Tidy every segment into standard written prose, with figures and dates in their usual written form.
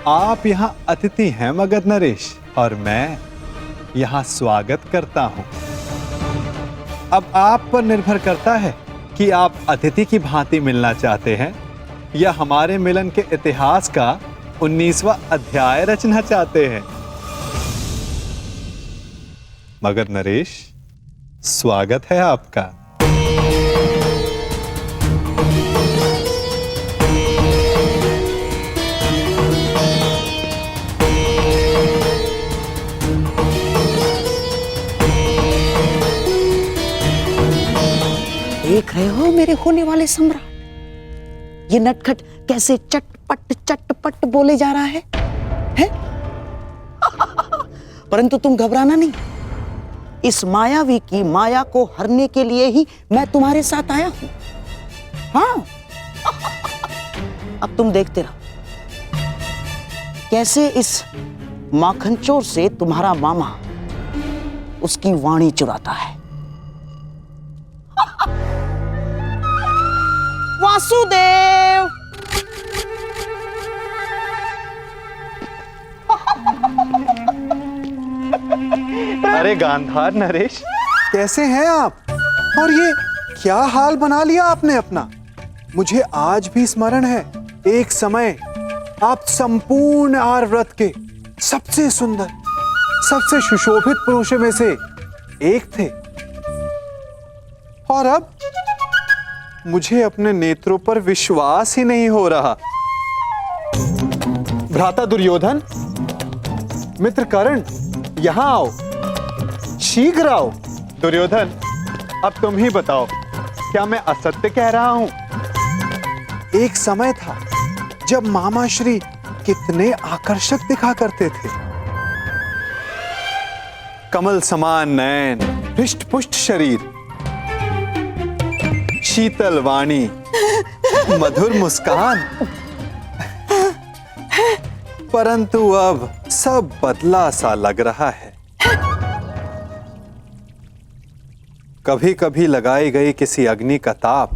आप यहाँ अतिथि हैं मगध नरेश, और मैं यहाँ स्वागत करता हूँ। अब आप पर निर्भर करता है कि आप अतिथि की भांति मिलना चाहते हैं या हमारे मिलन के इतिहास का 19वां अध्याय रचना चाहते हैं। मगध नरेश, स्वागत है आपका। देख रहे हो मेरे होने वाले सम्राट, ये नटखट कैसे चटपट चटपट बोले जा रहा है? परंतु तुम घबराना नहीं, इस मायावी की माया को हरने के लिए ही मैं तुम्हारे साथ आया हूं। हाँ, अब तुम देखते रहो कैसे इस माखनचोर से तुम्हारा मामा उसकी वाणी चुराता है। वासुदेव, अरे गांधार नरेश, कैसे हैं आप? और ये क्या हाल बना लिया आपने अपना? मुझे आज भी स्मरण है, एक समय आप संपूर्ण आर्यव्रत के सबसे सुंदर, सबसे सुशोभित पुरुषों में से एक थे। और अब मुझे अपने नेत्रों पर विश्वास ही नहीं हो रहा। भ्राता दुर्योधन, मित्र कर्ण, यहां आओ, शीघ्र आओ। दुर्योधन, अब तुम ही बताओ, क्या मैं असत्य कह रहा हूं? एक समय था जब मामा श्री कितने आकर्षक दिखा करते थे। कमल समान नयन, हृष्ट पुष्ट शरीर, शीतल वाणी, मधुर मुस्कान। परंतु अब सब बदला सा लग रहा है। कभी कभी लगाई गई किसी अग्नि का ताप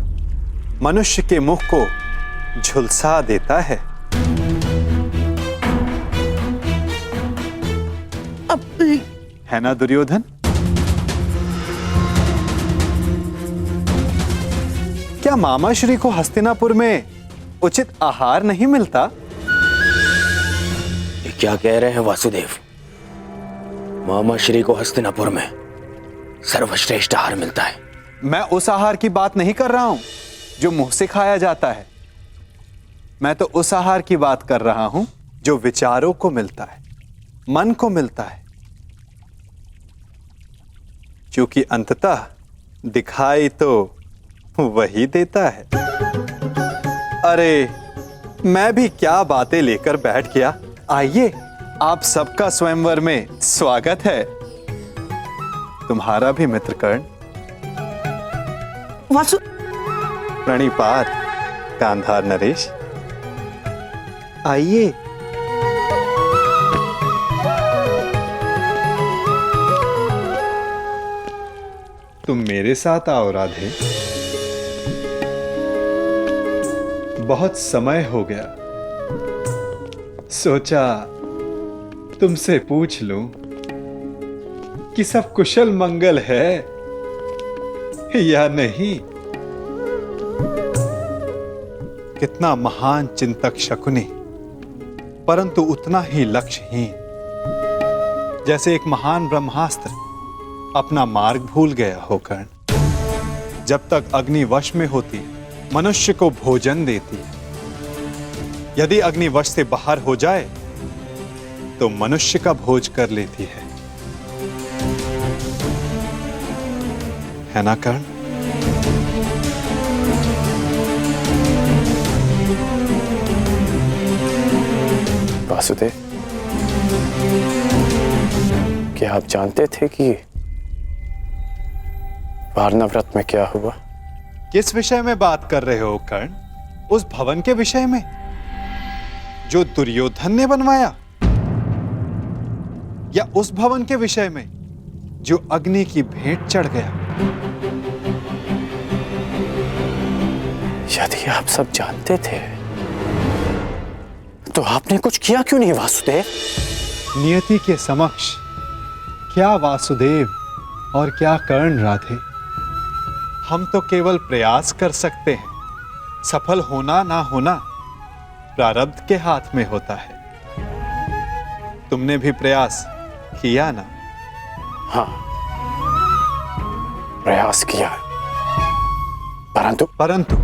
मनुष्य के मुख को झुलसा देता है। है ना दुर्योधन? क्या मामा श्री को हस्तिनापुर में उचित आहार नहीं मिलता? ये क्या कह रहे हैं वासुदेव? मामा श्री को हस्तिनापुर में सर्वश्रेष्ठ आहार मिलता है। मैं उस आहार की बात नहीं कर रहा हूं जो मुंह से खाया जाता है। मैं तो उस आहार की बात कर रहा हूं जो विचारों को मिलता है, मन को मिलता है, क्योंकि अंततः दिखाई तो वही देता है। अरे, मैं भी क्या बातें लेकर बैठ गया। आइए, आप सबका स्वयंवर में स्वागत है। तुम्हारा भी मित्र कर्ण। वासु, प्रणिपात गांधार नरेश, आइए। तुम मेरे साथ आओ राधे। बहुत समय हो गया, सोचा तुमसे पूछ लूं कि सब कुशल मंगल है या नहीं। कितना महान चिंतक शकुनी, परंतु उतना ही लक्ष्यहीन, जैसे एक महान ब्रह्मास्त्र अपना मार्ग भूल गया हो कर्ण। जब तक अग्नि वश में होती मनुष्य को भोजन देती है, यदि अग्नि वश से बाहर हो जाए तो मनुष्य का भोज कर लेती है ना कर्ण? वासुदेव, क्या आप जानते थे कि वारणा व्रत में क्या हुआ? किस विषय में बात कर रहे हो कर्ण? उस भवन के विषय में जो दुर्योधन ने बनवाया, या उस भवन के विषय में जो अग्नि की भेंट चढ़ गया? यदि आप सब जानते थे तो आपने कुछ किया क्यों नहीं वासुदेव? नियति के समक्ष क्या वासुदेव और क्या कर्ण राधे, हम तो केवल प्रयास कर सकते हैं। सफल होना ना होना प्रारब्ध के हाथ में होता है। तुमने भी प्रयास किया ना? हाँ, प्रयास किया, परंतु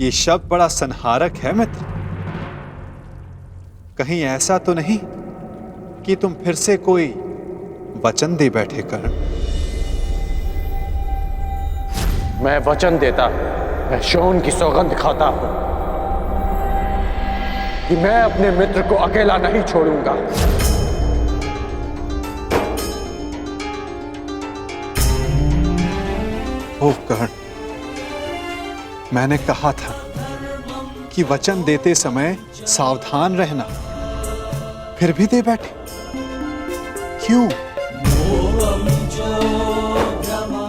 ये शब्द बड़ा संहारक है मित्र। कहीं ऐसा तो नहीं कि तुम फिर से कोई वचन दे बैठे कर्ण? मैं वचन देता, मैं शोन की सौगंध खाता हूं कि मैं अपने मित्र को अकेला नहीं छोड़ूंगा। ओह कर्ण, मैंने कहा था कि वचन देते समय सावधान रहना, फिर भी दे बैठे क्यों?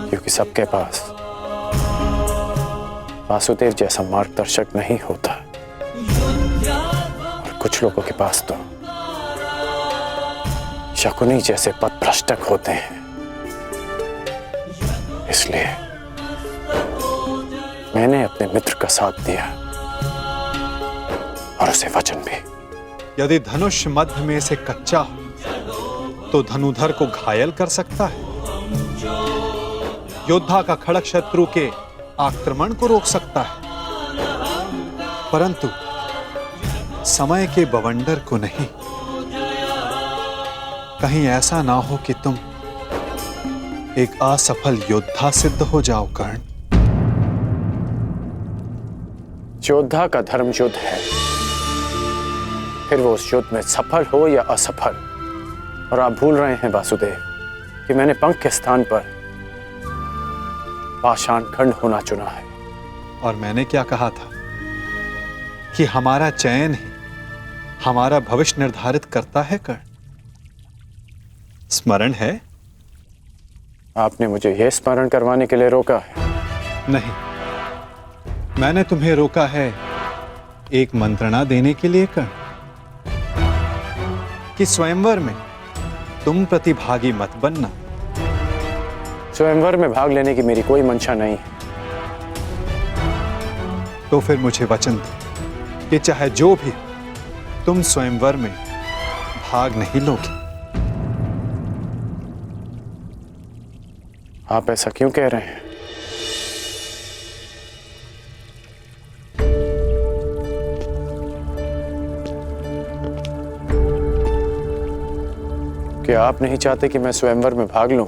क्योंकि सबके पास वासुदेव जैसा मार्गदर्शक नहीं होता, और कुछ लोगों के पास तो शकुनी जैसे पथभ्रष्टक होते हैं। इसलिए मैंने अपने मित्र का साथ दिया और उसे वचन भी। यदि धनुष मध्य में से कच्चा हो तो धनुधर को घायल कर सकता है। योद्धा का खड़ग शत्रु के आक्रमण को रोक सकता है, परंतु समय के बवंडर को नहीं। कहीं ऐसा ना हो कि तुम एक असफल योद्धा सिद्ध हो जाओ कर्ण। योद्धा का धर्म युद्ध है, फिर वो उस युद्ध में सफल हो या असफल। और आप भूल रहे हैं वासुदेव कि मैंने पंख के स्थान पर पाषाण खंड होना चुना है। और मैंने क्या कहा था कि हमारा चयन ही हमारा भविष्य निर्धारित करता है कर्ण। स्मरण है? आपने मुझे यह स्मरण करवाने के लिए रोका है? नहीं, मैंने तुम्हें रोका है एक मंत्रणा देने के लिए कर्ण, कि स्वयंवर में तुम प्रतिभागी मत बनना। स्वयंवर में भाग लेने की मेरी कोई मंशा नहीं है। तो फिर मुझे वचन दो कि चाहे जो भी तुम स्वयंवर में भाग नहीं लोगे। आप ऐसा क्यों कह रहे हैं? क्या आप नहीं चाहते कि मैं स्वयंवर में भाग लूं?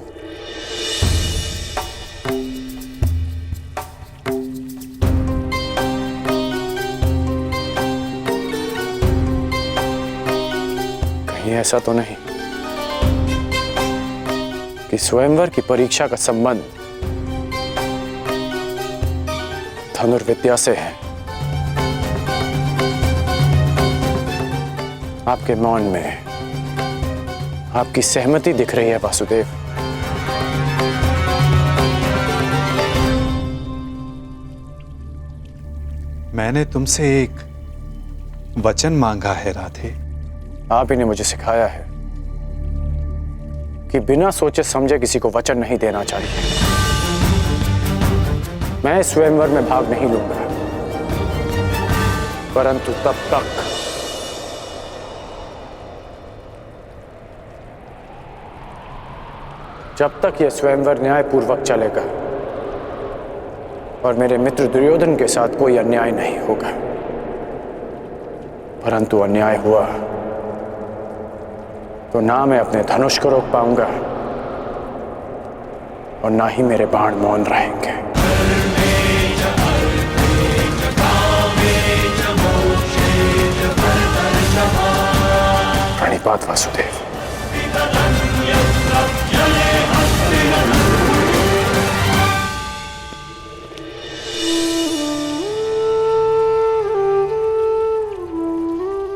कहीं ऐसा तो नहीं कि स्वयंवर की परीक्षा का संबंध धनुर्विद्या से है? आपके मौन में आपकी सहमति दिख रही है वासुदेव। मैंने तुमसे एक वचन मांगा है राधे। आप ही ने मुझे सिखाया है कि बिना सोचे समझे किसी को वचन नहीं देना चाहिए। मैं स्वयंवर में भाग नहीं लूंगा, परंतु तब तक जब तक यह स्वयंवर न्यायपूर्वक चलेगा और मेरे मित्र दुर्योधन के साथ कोई अन्याय नहीं होगा। परंतु अन्याय हुआ तो ना मैं अपने धनुष को रोक पाऊंगा और ना ही मेरे बाण मौन रहेंगे। प्रणिपात वासुदेव।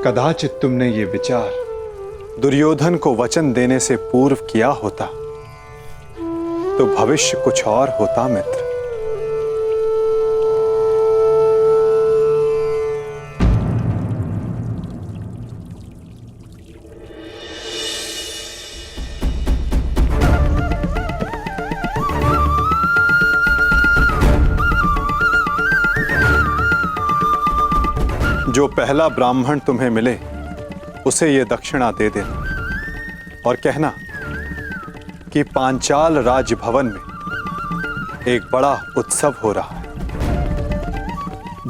कदाचित तुमने ये विचार दुर्योधन को वचन देने से पूर्व किया होता तो भविष्य कुछ और होता मित्र। जो पहला ब्राह्मण तुम्हें मिले उसे ये दक्षिणा दे देना और कहना कि पांचाल राजभवन में एक बड़ा उत्सव हो रहा है।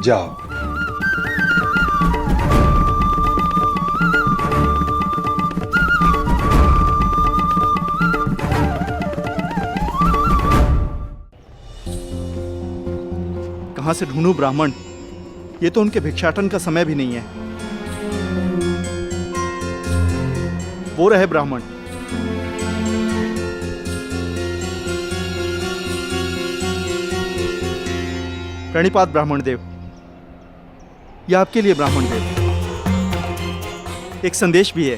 जाओ। कहां से ढूंढूं ब्राह्मण? ये तो उनके भिक्षाटन का समय भी नहीं है। वो रहे ब्राह्मण। प्रणिपात ब्राह्मण देव। ये आपके लिए ब्राह्मण देव। एक संदेश भी है।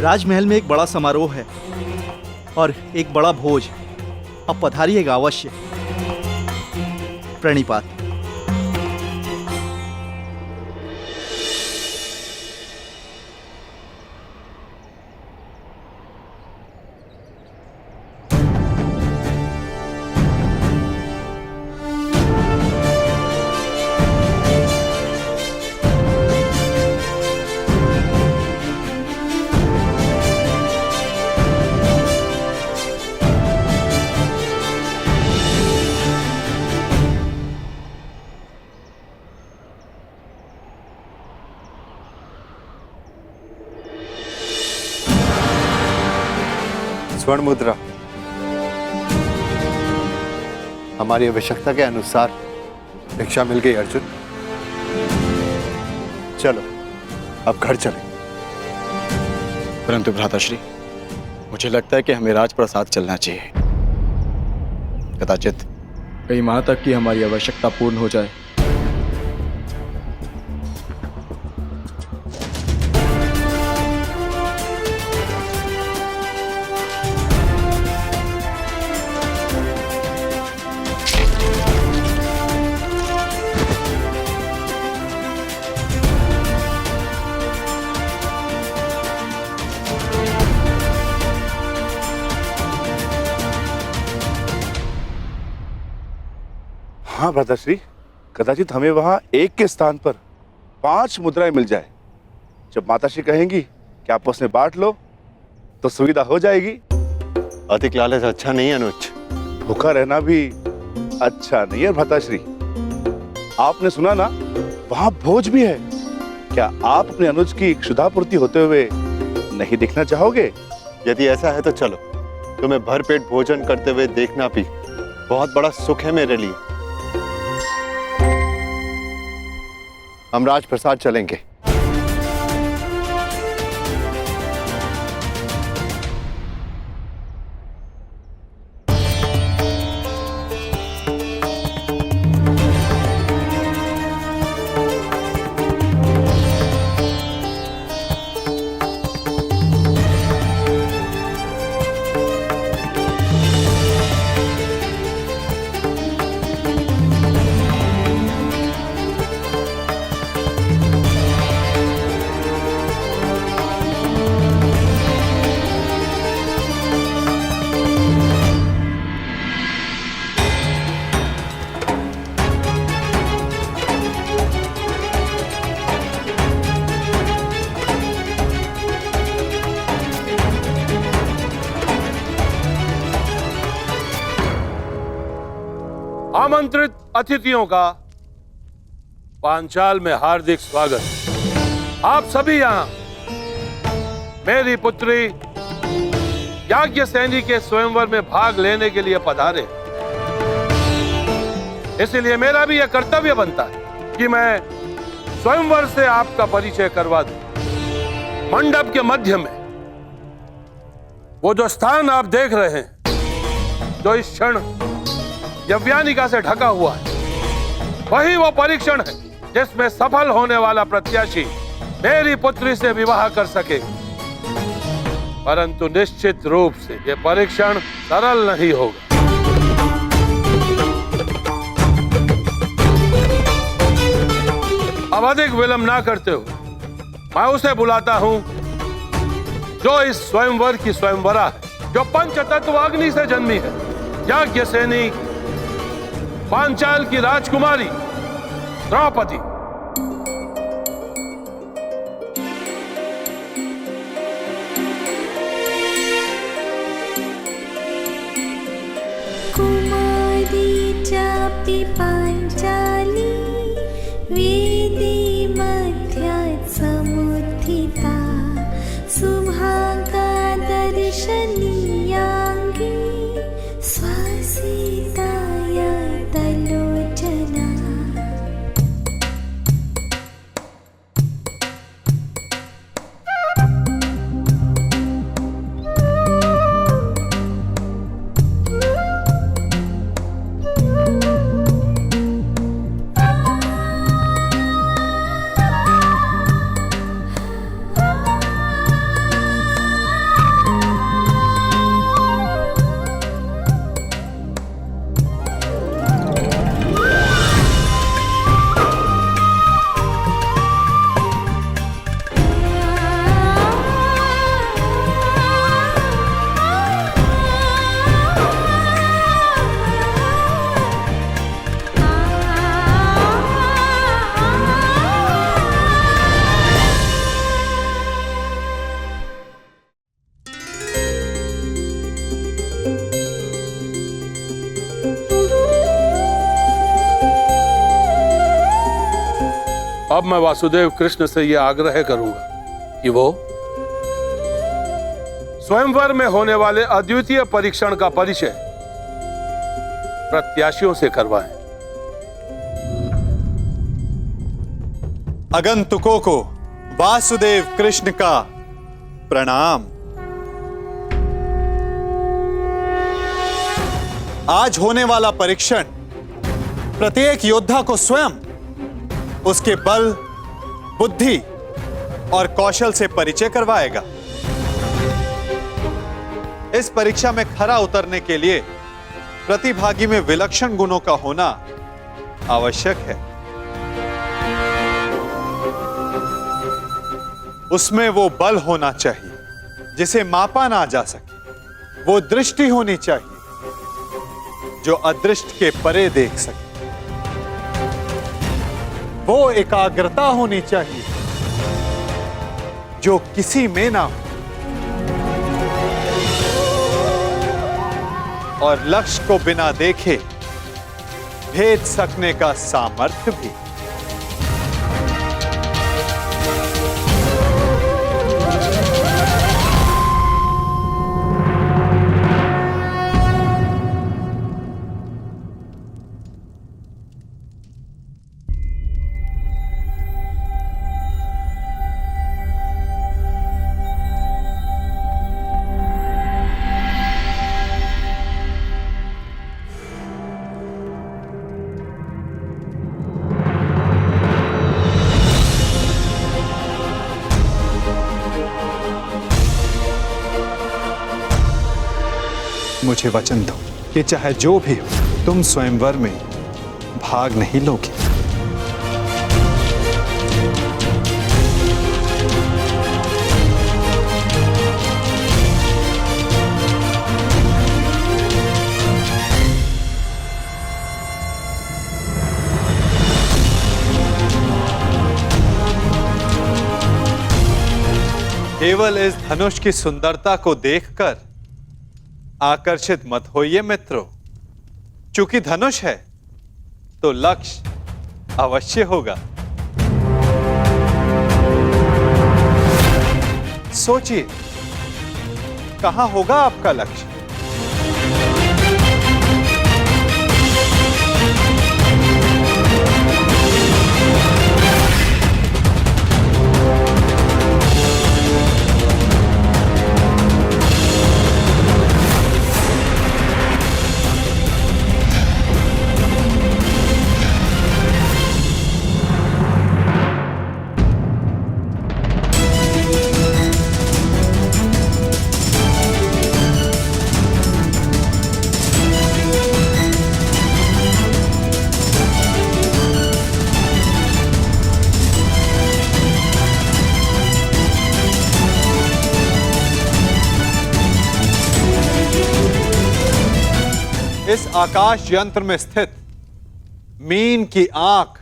राजमहल में एक बड़ा समारोह है और एक बड़ा भोज। अब पधारिएगा अवश्य। प्रणिपात। स्वर्ण मुद्रा हमारी आवश्यकता के अनुसार भिक्षा मिल गई अर्जुन। चलो अब घर चलें। परंतु भ्राताश्री, मुझे लगता है कि हमें राजप्रसाद चलना चाहिए। कदाचित कई माह तक की हमारी आवश्यकता पूर्ण हो जाए। हाँ भ्राताश्री, कदाचित हमें वहां एक के स्थान पर 5 मुद्राएं मिल जाए। जब माताश्री कहेंगी कि आपस में बांट लो तो सुविधा हो जाएगी। अधिक लालच अच्छा नहीं है अनुज। भूखा रहना भी अच्छा नहीं है भ्राताश्री। आपने सुना ना, वहां भोज भी है। क्या आप अपने अनुज की क्षुधापूर्ति होते हुए नहीं देखना चाहोगे? यदि ऐसा है तो चलो। तुम्हें भरपेट भोजन करते हुए देखना भी बहुत बड़ा सुख है मेरे लिए। हम राजप्रसाद चलेंगे। आमंत्रित अतिथियों का पांचाल में हार्दिक स्वागत। आप सभी यहाँ मेरी पुत्री याज्ञसेनी के स्वयंवर में भाग लेने के लिए पधारे। इसलिए मेरा भी यह कर्तव्य बनता है कि मैं स्वयंवर से आपका परिचय करवा दूं। मंडप के मध्य में वो जो स्थान आप देख रहे हैं, जो इस क्षण यव्यानिका से ढका हुआ है, वही वो परीक्षण है जिसमें सफल होने वाला प्रत्याशी मेरी पुत्री से विवाह कर सके। परंतु निश्चित रूप से यह परीक्षण सरल नहीं होगा। अब अधिक विलंब ना करते हुए मैं उसे बुलाता हूं जो इस स्वयंवर की स्वयंवरा है, जो पंचतत्व अग्नि से जन्मी है, याज्ञसेनी पांचाल की राजकुमारी द्रौपदी। वाटी पांचाली वेदी मध्यात् समुत्थिता सुभागा दर्शनीयांगी स्वसीताय तलोचना। अब मैं वासुदेव कृष्ण से यह आग्रह करूंगा कि वो स्वयंवर में होने वाले अद्वितीय परीक्षण का परिचय प्रत्याशियों से करवाएं। आगंतुकों को वासुदेव कृष्ण का प्रणाम। आज होने वाला परीक्षण प्रत्येक योद्धा को स्वयं उसके बल, बुद्धि और कौशल से परिचय करवाएगा। इस परीक्षा में खरा उतरने के लिए प्रतिभागी में विलक्षण गुणों का होना आवश्यक है। उसमें वो बल होना चाहिए जिसे मापा ना जा सके, वो दृष्टि होनी चाहिए जो अदृष्ट के परे देख सके, वो एकाग्रता होनी चाहिए जो किसी में ना हो, और लक्ष्य को बिना देखे भेद सकने का सामर्थ्य भी। मुझे वचन दो कि चाहे जो भी हो, तुम स्वयंवर में भाग नहीं लोगे। केवल इस धनुष की सुंदरता को देखकर आकर्षित मत होइए मित्रों, चूंकि धनुष है तो लक्ष्य अवश्य होगा। सोचिए, कहां होगा आपका लक्ष्य? इस आकाश यंत्र में स्थित मीन की आंख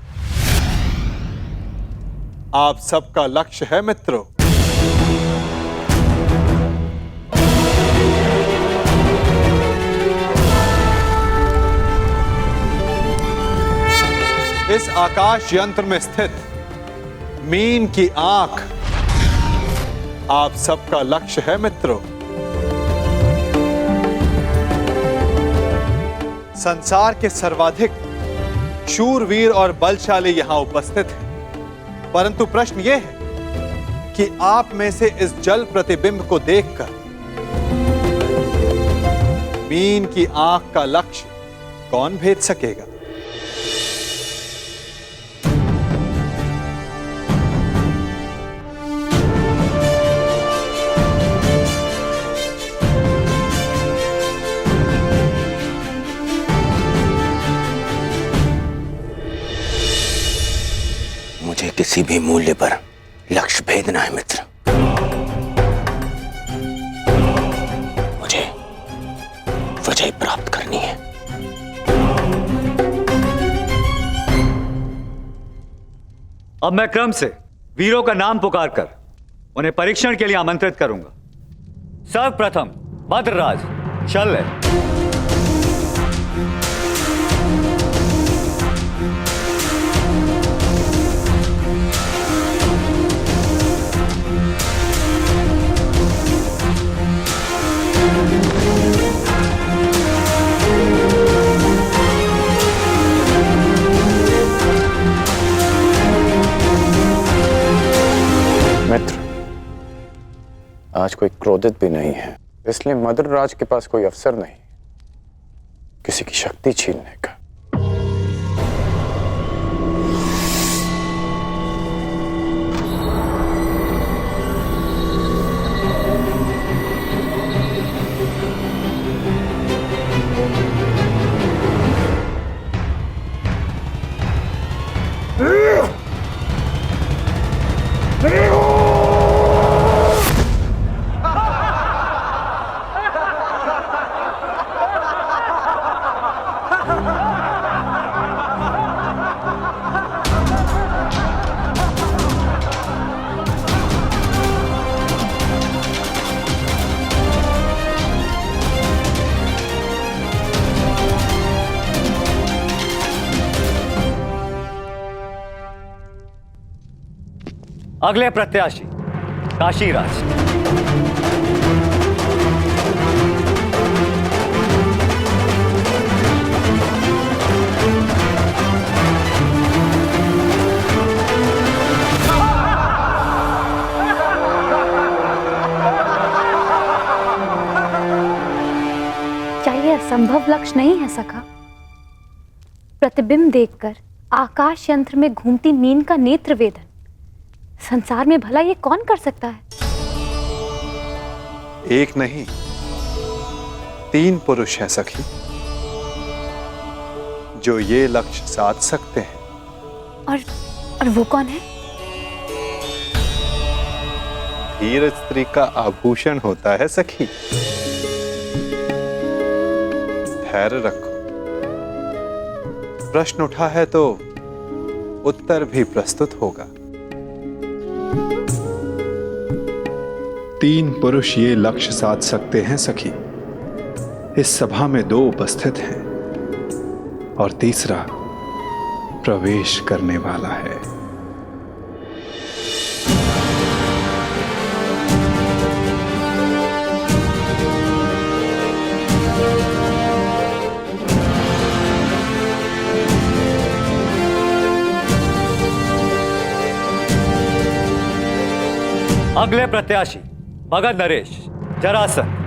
आप सबका लक्ष्य है मित्रों। इस आकाश यंत्र में स्थित मीन की आंख आप सबका लक्ष्य है मित्रों। संसार के सर्वाधिक शूरवीर और बलशाली यहां उपस्थित हैं, परंतु प्रश्न यह है कि आप में से इस जल प्रतिबिंब को देखकर मीन की आंख का लक्ष्य कौन भेद सकेगा? मुझे किसी भी मूल्य पर लक्ष्य भेदना है मित्र। मुझे विजय प्राप्त करनी है। अब मैं क्रम से वीरों का नाम पुकारकर उन्हें परीक्षण के लिए आमंत्रित करूंगा। सर्वप्रथम भद्रराज शल्य। मित्र, आज कोई क्रोधित भी नहीं है, इसलिए मद्रराज के पास कोई अवसर नहीं किसी की शक्ति छीनने का। अगले प्रत्याशी काशीराज। क्या यह असंभव लक्ष्य नहीं है सखा? प्रतिबिंब देखकर आकाश यंत्र में घूमती मीन का नेत्र वेदन संसार में भला ये कौन कर सकता है? एक नहीं 3 पुरुष हैं सखी, जो ये लक्ष्य साध सकते हैं। और वो कौन है? धीर स्त्री का आभूषण होता है सखी। धैर्य रखो, प्रश्न उठा है तो उत्तर भी प्रस्तुत होगा। 3 पुरुष ये लक्ष्य साध सकते हैं सखी। इस सभा में 2 उपस्थित हैं और तीसरा प्रवेश करने वाला है। अगले प्रत्याशी भगत नरेश जरासंध।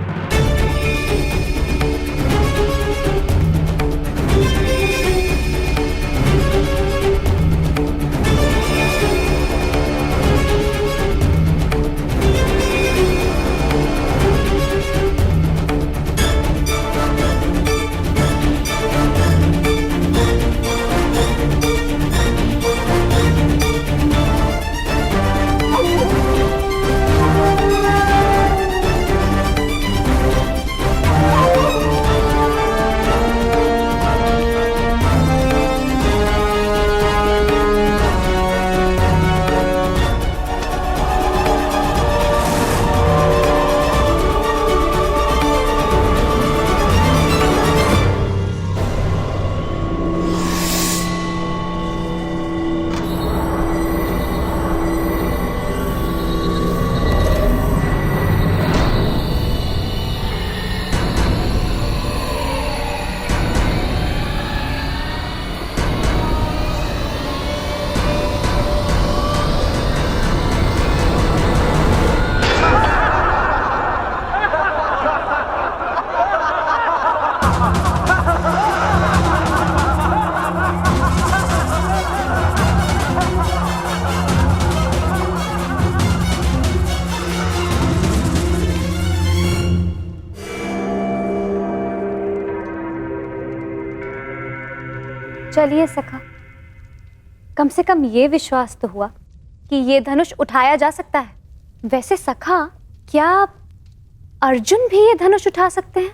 चलिए सखा, कम से कम ये विश्वास तो हुआ कि ये धनुष उठाया जा सकता है। वैसे सखा, क्या अर्जुन भी ये धनुष उठा सकते हैं?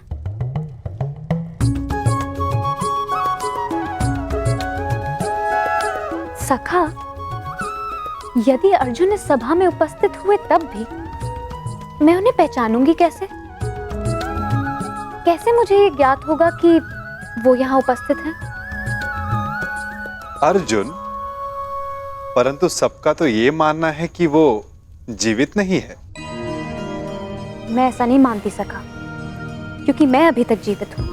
सखा, यदि अर्जुन इस सभा में उपस्थित हुए तब भी मैं उन्हें पहचानूंगी कैसे? कैसे मुझे ये ज्ञात होगा कि वो यहाँ उपस्थित हैं? अर्जुन, परंतु सबका तो ये मानना है कि वो जीवित नहीं है। मैं ऐसा नहीं मानती सखा, क्योंकि मैं अभी तक जीवित हूं।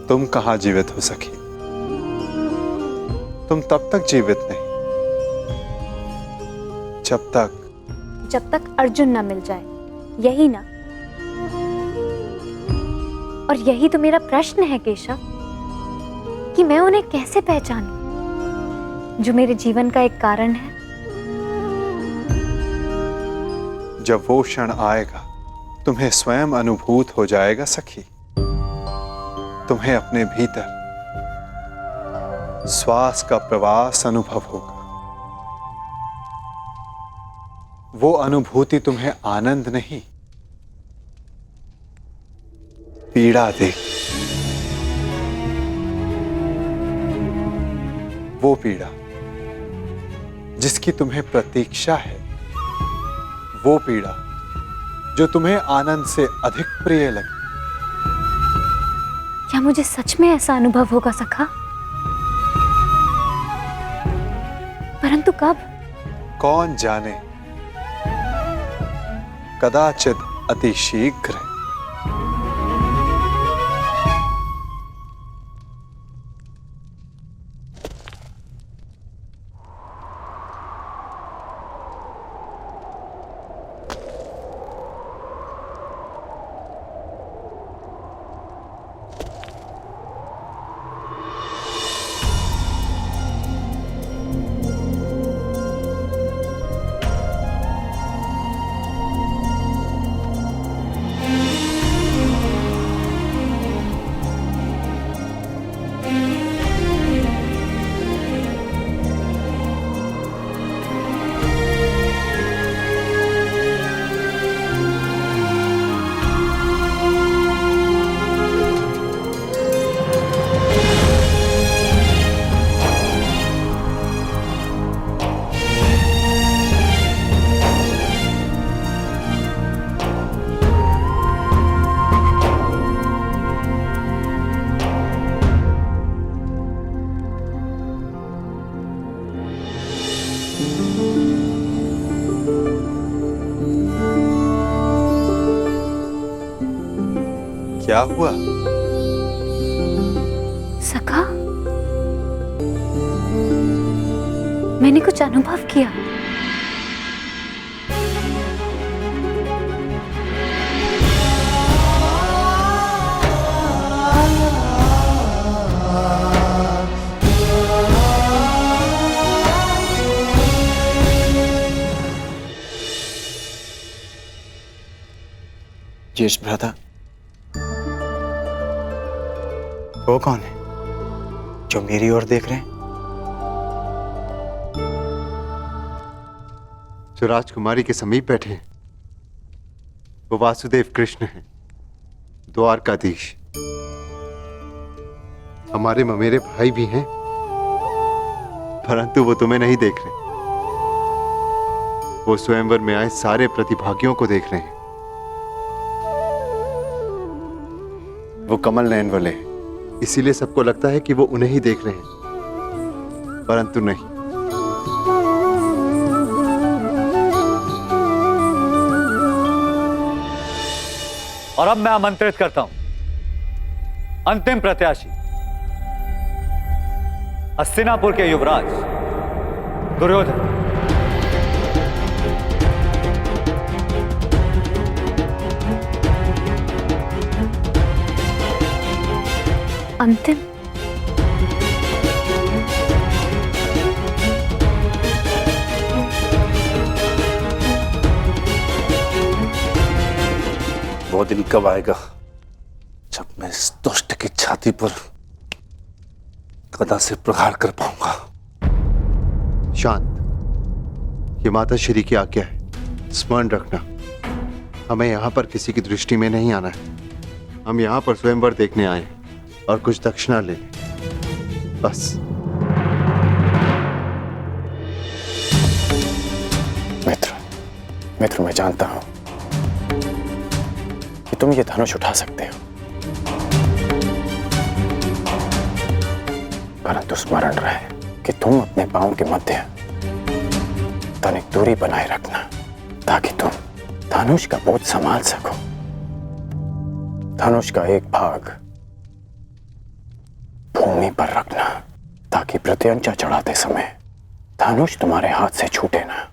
तुम कहां जीवित हो सखी? तुम तब तक जीवित नहीं जब तक अर्जुन ना मिल जाए, यही ना? और यही तो मेरा प्रश्न है केशव, कि मैं उन्हें कैसे पहचानूं जो मेरे जीवन का एक कारण है। जब वो क्षण आएगा, तुम्हें स्वयं अनुभूत हो जाएगा सखी। तुम्हें अपने भीतर श्वास का प्रवास अनुभव होगा। वो अनुभूति तुम्हें आनंद नहीं, पीड़ा देगी। वो पीड़ा जिसकी तुम्हें प्रतीक्षा है, वो पीड़ा जो तुम्हें आनंद से अधिक प्रिय लगे। क्या मुझे सच में ऐसा अनुभव होगा सखा? परंतु कब? कौन जाने, कदाचित अति शीघ्र। क्या हुआ? सखा, मैंने कुछ अनुभव किया। यश भ्राता, वो कौन है जो मेरी ओर देख रहे हैं? जो राजकुमारी के समीप बैठे हैं, वो वासुदेव कृष्ण हैं, द्वारकाधीश। हमारे ममेरे भाई भी हैं, परंतु वो तुम्हें नहीं देख रहे। वो स्वयंवर में आए सारे प्रतिभागियों को देख रहे हैं। वो कमल नयन वाले हैं, इसीलिए सबको लगता है कि वो उन्हें ही देख रहे हैं, परंतु नहीं। और अब मैं आमंत्रित करता हूं अंतिम प्रत्याशी, हस्तिनापुर के युवराज दुर्योधन। अंतिम? वो दिन कब आएगा जब मैं इस दुष्ट की छाती पर गदा से प्रहार कर पाऊंगा। शांत, ये माता श्री की आज्ञा है, स्मरण रखना। हमें यहाँ पर किसी की दृष्टि में नहीं आना है। हम यहाँ पर स्वयंवर देखने आए हैं और कुछ दक्षिणा लेने, बस। मित्र, मैं जानता हूं कि तुम ये धनुष उठा सकते हो, परंतु स्मरण रहे कि तुम अपने पांव के मध्य तनिक दूरी बनाए रखना, ताकि तुम धनुष का बोझ संभाल सको। धनुष का एक भाग भूमि पर रखना, ताकि प्रत्यंचा चढ़ाते समय धनुष तुम्हारे हाथ से छूटे ना।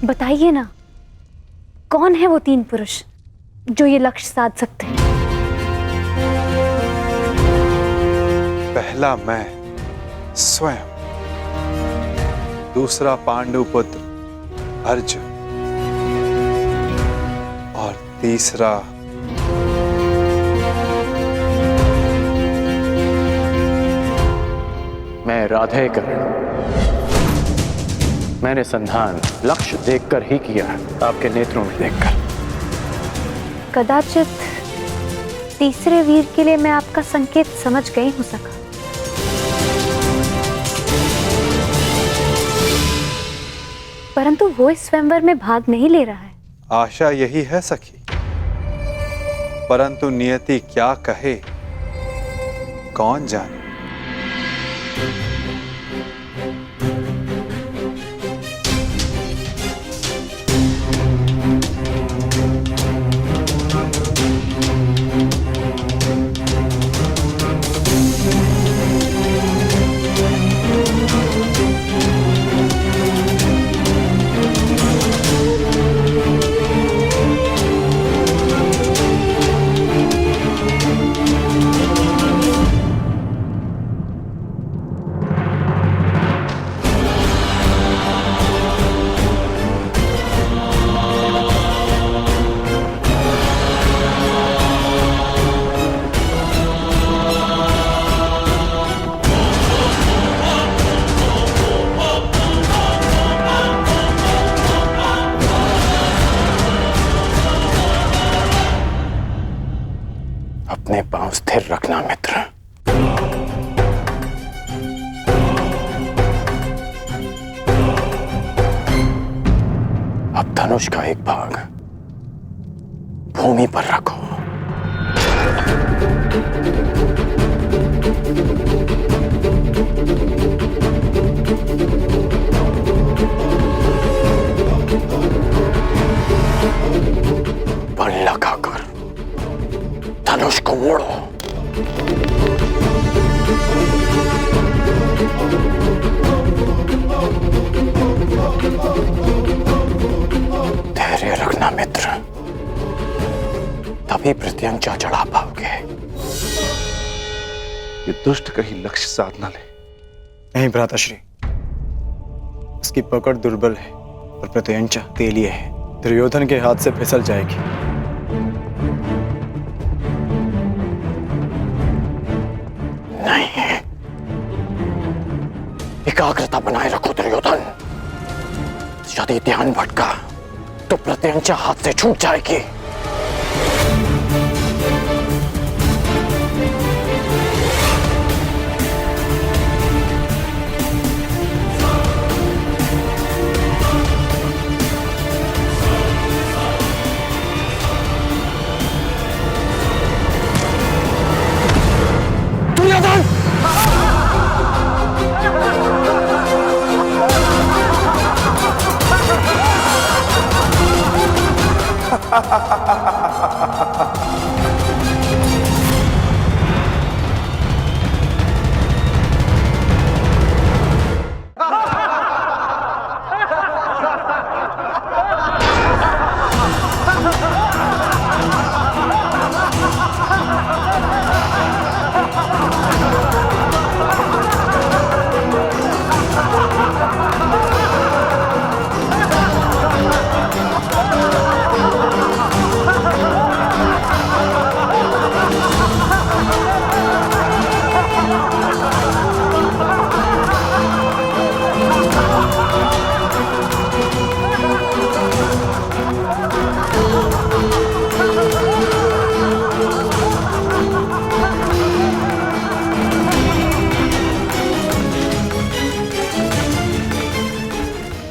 बताइए ना, कौन है वो 3 पुरुष जो ये लक्ष्य साध सकते हैं? पहला मैं स्वयं, दूसरा पांडु पुत्र अर्जुन और तीसरा मैं राधेकर। मैंने संधान लक्ष्य देखकर ही किया, आपके नेत्रों में देखकर। कदाचित तीसरे वीर के लिए मैं आपका संकेत समझ गई हूं सखा। परंतु वो इस स्वयंवर में भाग नहीं ले रहा है। आशा यही है सखी, परंतु नियति क्या कहे कौन जाने। अपने पांव स्थिर रखना मित्र। अब धनुष का एक भाग भूमि पर रखो। बल लगाकर धनुष को मोड़ो। धैर्य रखना मित्र, तभी प्रत्यंचा चढ़ा पाओगे। ये दुष्ट कहीं लक्ष्य साध ना ले। नहीं भ्राताश्री, उसकी पकड़ दुर्बल है और प्रत्यंचा तेलिए है, दुर्योधन के हाथ से फिसल जाएगी। नहीं, एकाग्रता बनाए रखो दुर्योधन। यदि ध्यान भटका तो प्रत्यंचा हाथ से छूट जाएगी।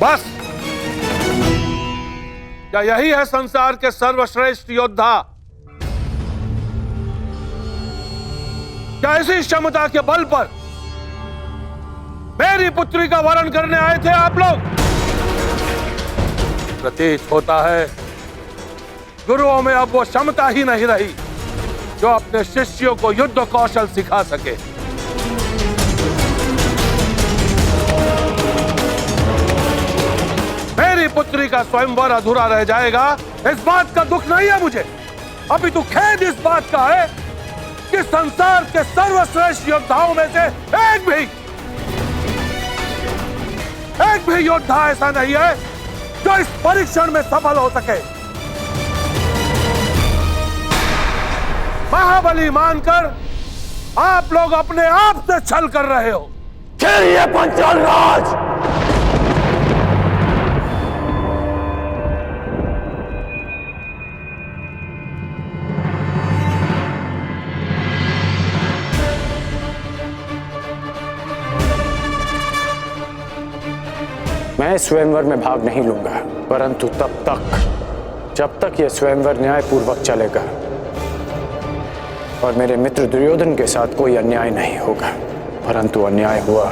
बस क्या यही है संसार के सर्वश्रेष्ठ योद्धा? क्या इसी क्षमता के बल पर मेरी पुत्री का वरण करने आए थे आप लोग? प्रतीत होता है गुरुओं में अब वो क्षमता ही नहीं रही जो अपने शिष्यों को युद्ध कौशल सिखा सके। मेरी पुत्री का स्वयंवर अधूरा रह जाएगा, इस बात का दुख नहीं है मुझे, अभी तो खेद इस बात का है कि संसार के सर्वश्रेष्ठ योद्धाओं में से एक भी योद्धा ऐसा नहीं है जो इस परीक्षण में सफल हो सके। महाबली मानकर आप लोग अपने आप से छल कर रहे हो। चलिए पंचाल राज, मैं स्वयंवर में भाग नहीं लूंगा, परंतु तब तक जब तक यह स्वयंवर न्यायपूर्वक चलेगा और मेरे मित्र दुर्योधन के साथ कोई अन्याय नहीं होगा। परंतु अन्याय हुआ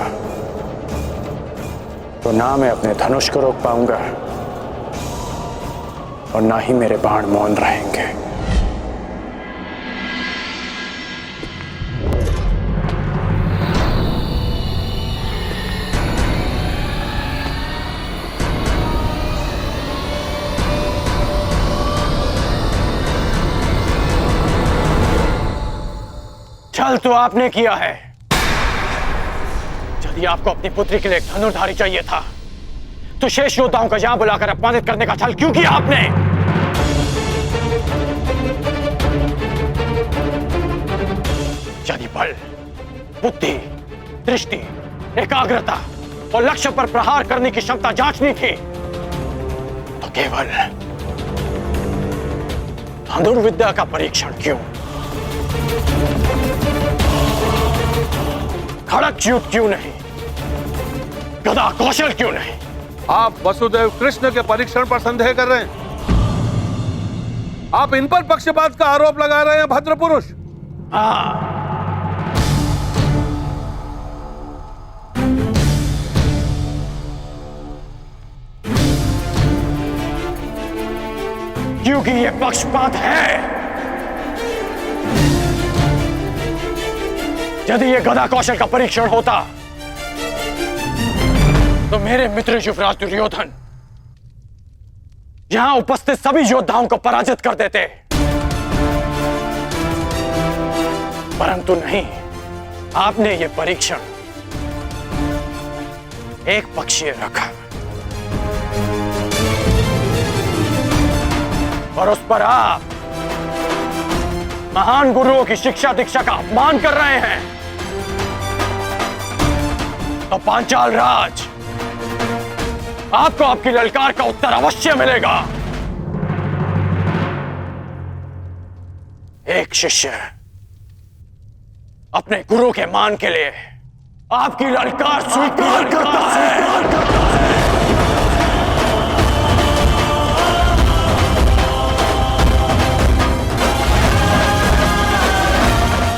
तो ना मैं अपने धनुष को रोक पाऊंगा और ना ही मेरे बाण मौन रहेंगे। छल तो आपने किया है। यदि आपको अपनी पुत्री के लिए एक धनुर्धारी चाहिए था तो शेष योद्धाओं को यहां बुलाकर अपमानित करने का छल क्यों किया आपने? यदि बल, बुद्धि, दृष्टि, एकाग्रता और लक्ष्य पर प्रहार करने की क्षमता जांचनी थी तो केवल धनुर्विद्या का परीक्षण क्यों? खड़क युद्ध क्यों नहीं? गदा कौशल क्यों नहीं? आप वसुदेव कृष्ण के परीक्षण पर संदेह कर रहे हैं? आप इन पर पक्षपात का आरोप लगा रहे हैं भद्र पुरुष। हाँ, क्योंकि यह पक्षपात है। यदि यह गदा कौशल का परीक्षण होता तो मेरे मित्र युवराज दुर्योधन यहां उपस्थित सभी योद्धाओं को पराजित कर देते, परंतु नहीं, आपने यह परीक्षण एक पक्षीय रखा और उस पर आप महान गुरुओं की शिक्षा दीक्षा का अपमान कर रहे हैं। तो पांचाल राज, आपको आपकी ललकार का उत्तर अवश्य मिलेगा। एक शिष्य अपने गुरु के मान के लिए आपकी ललकार स्वीकार करता है।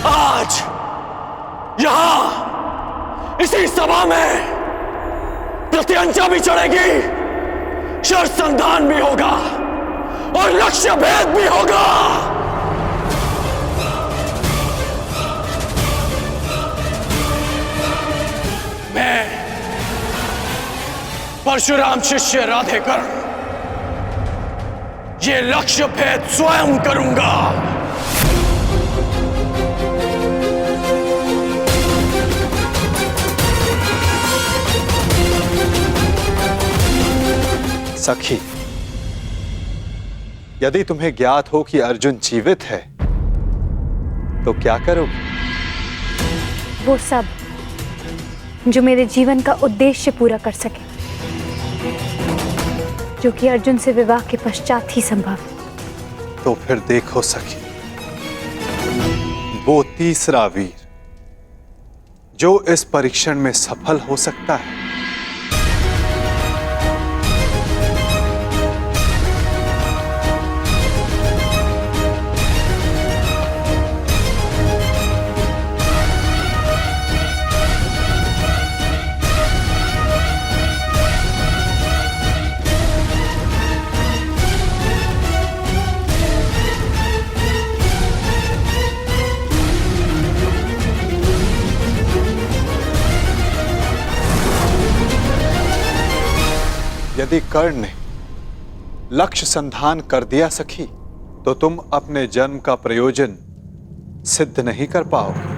आज यहां इसी सभा में प्रत्यंचा भी चढ़ेगी, शर संधान भी होगा और लक्ष्य भेद भी होगा। मैं परशुराम शिष्य राधेकर्ण ये लक्ष्य भेद स्वयं करूंगा। सखी, यदि तुम्हें ज्ञात हो कि अर्जुन जीवित है तो क्या करोगे? वो सब जो मेरे जीवन का उद्देश्य पूरा कर सके, जो कि अर्जुन से विवाह के पश्चात ही संभव। तो फिर देखो सखी, वो तीसरा वीर जो इस परीक्षण में सफल हो सकता है यदि कर्ण ने लक्ष्य संधान कर दिया सखी, तो तुम अपने जन्म का प्रयोजन सिद्ध नहीं कर पाओगे।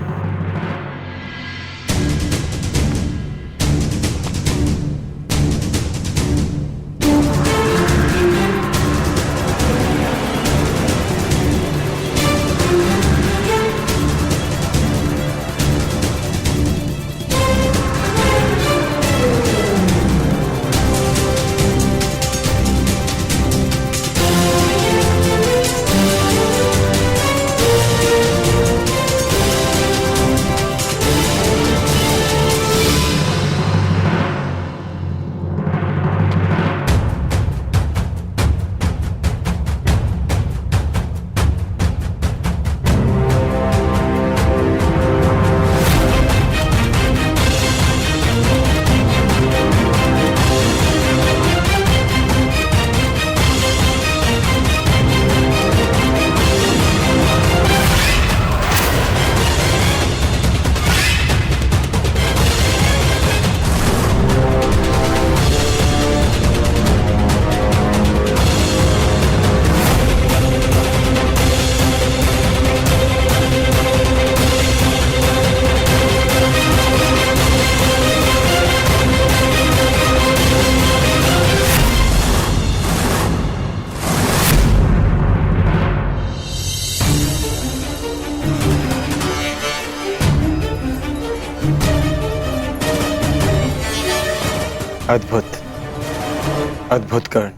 अद्भुत, अद्भुत कर्ण।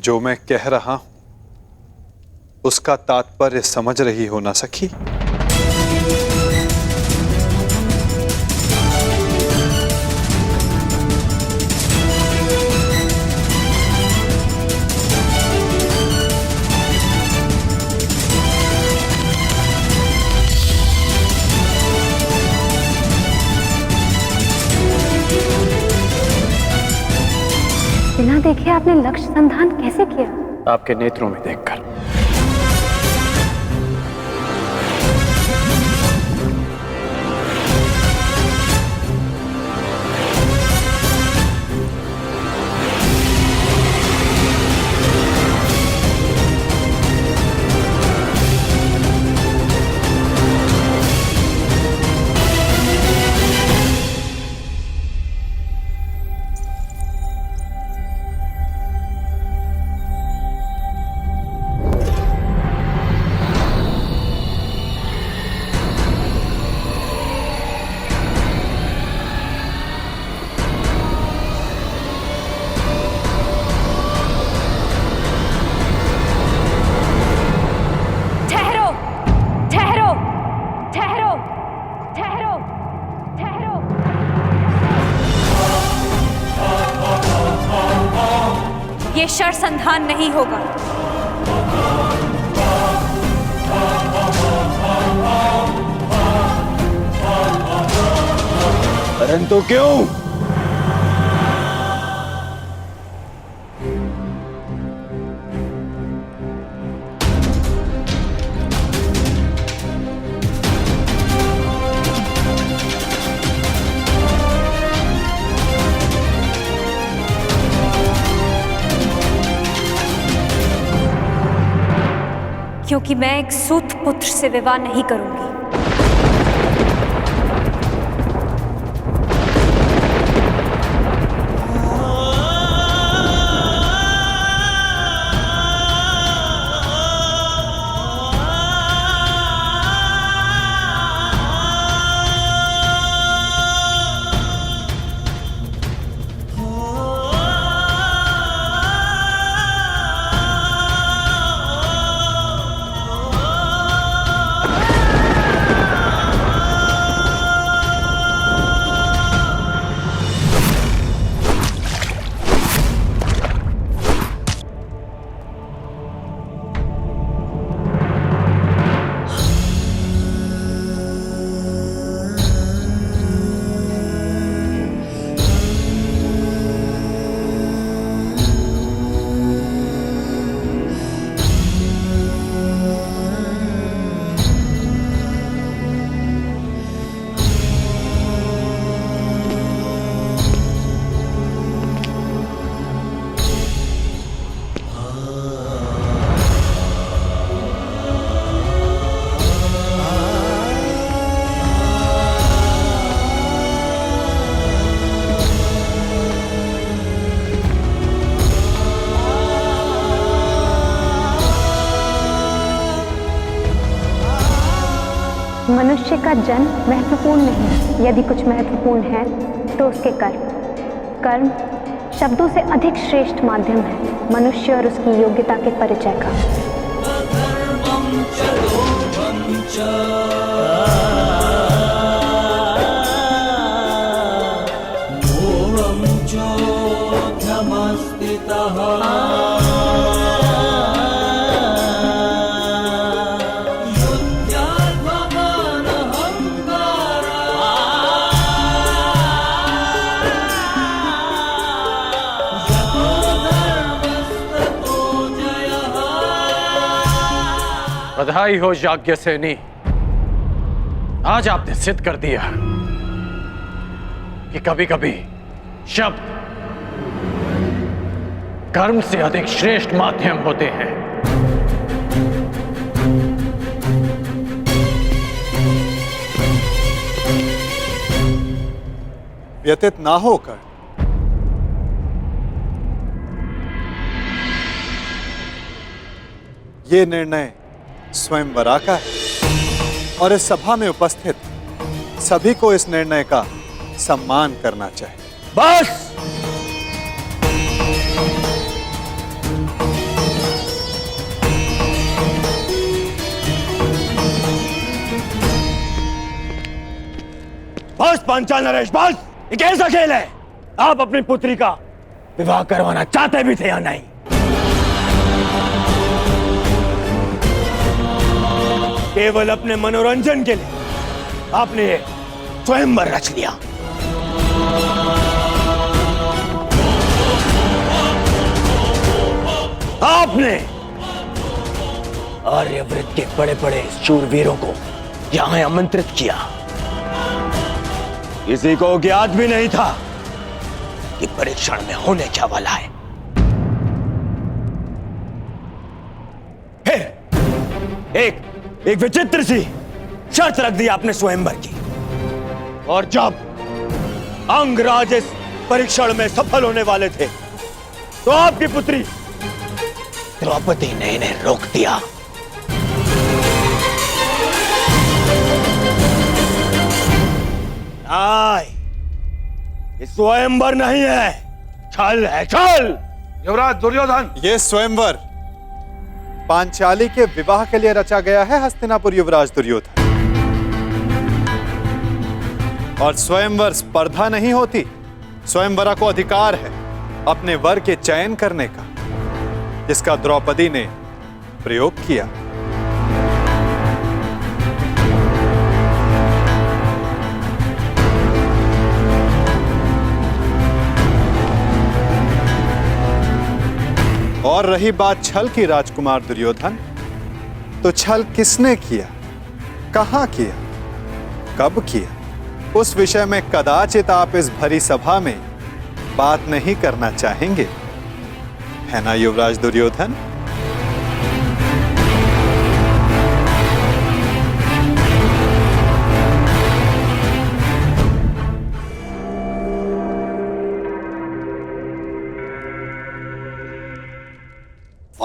जो मैं कह रहा हूं उसका तात्पर्य समझ रही हो ना सखी? बिना देखे आपने लक्ष्य संधान कैसे किया? आपके नेत्रों में देखकर। ये शरसंधान नहीं होगा। परंतु क्यों? क्योंकि मैं एक सूत पुत्र से विवाह नहीं करूंगी। मनुष्य का जन्म महत्वपूर्ण नहीं, यदि कुछ महत्वपूर्ण है तो उसके कर्म। कर्म शब्दों से अधिक श्रेष्ठ माध्यम है मनुष्य और उसकी योग्यता के परिचय का। बधाई हो याज्ञसेनी, आज आपने सिद्ध कर दिया कि कभी कभी शब्द कर्म से अधिक श्रेष्ठ माध्यम होते हैं। व्यतीत ना होकर ये निर्णय स्वयंवरा का है और इस सभा में उपस्थित सभी को इस निर्णय का सम्मान करना चाहिए। बस! बस पांचाल नरेश, बस! ये कैसा खेल है? आप अपनी पुत्री का विवाह करवाना चाहते भी थे या नहीं? केवल अपने मनोरंजन के लिए आपने ये स्वयंवर रच लिया। आपने आर्यव्रत के बड़े बड़े शूरवीरों को यहां आमंत्रित किया। किसी को ज्ञात भी नहीं था कि परीक्षण में होने क्या वाला है। फिर एक विचित्र सी शर्त रख दी आपने स्वयंवर की, और जब अंगराज इस परीक्षण में सफल होने वाले थे तो आपकी पुत्री द्रौपदी ने इन्हें रोक दिया। ये स्वयंवर नहीं है, छल है, छल। युवराज दुर्योधन, ये स्वयंवर पांचाली के विवाह के लिए रचा गया है हस्तिनापुर युवराज दुर्योधन। और स्वयंवर स्पर्धा नहीं होती, स्वयंवरा को अधिकार है अपने वर के चयन करने का। जिसका द्रौपदी ने प्रयोग किया। और रही बात छल की राजकुमार दुर्योधन, तो छल किसने किया, कहां किया, कब किया, उस विषय में कदाचित आप इस भरी सभा में बात नहीं करना चाहेंगे, है ना युवराज दुर्योधन?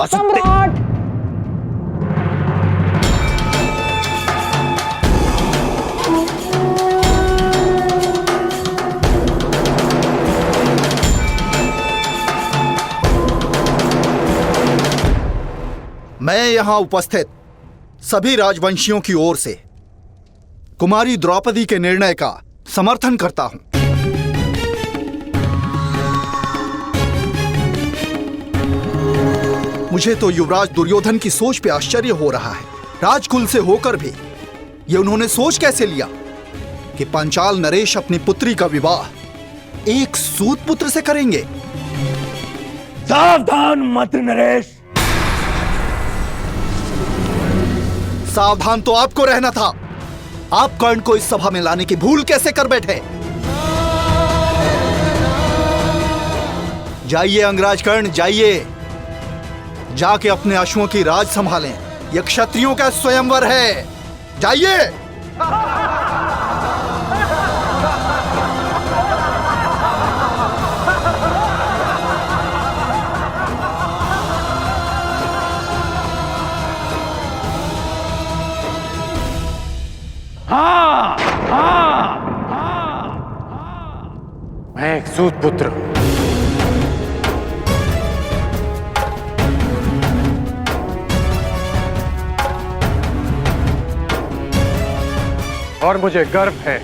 सम्राट! मैं यहां उपस्थित सभी राजवंशियों की ओर से कुमारी द्रौपदी के निर्णय का समर्थन करता हूं। मुझे तो युवराज दुर्योधन की सोच पे आश्चर्य हो रहा है। राजकुल से होकर भी ये उन्होंने सोच कैसे लिया कि पांचाल नरेश अपनी पुत्री का विवाह एक सूत पुत्र से करेंगे। सावधान मंत्री नरेश। सावधान तो आपको रहना था। आप कर्ण को इस सभा में लाने की भूल कैसे कर बैठे? जाइए अंगराज कर्ण, जाइए, जाके अपने अश्वों की राज संभालें। यह क्षत्रियों का स्वयंवर है, जाइए। हाँ, हाँ, हाँ, मैं एक सूत पुत्र हूं। और मुझे गर्व है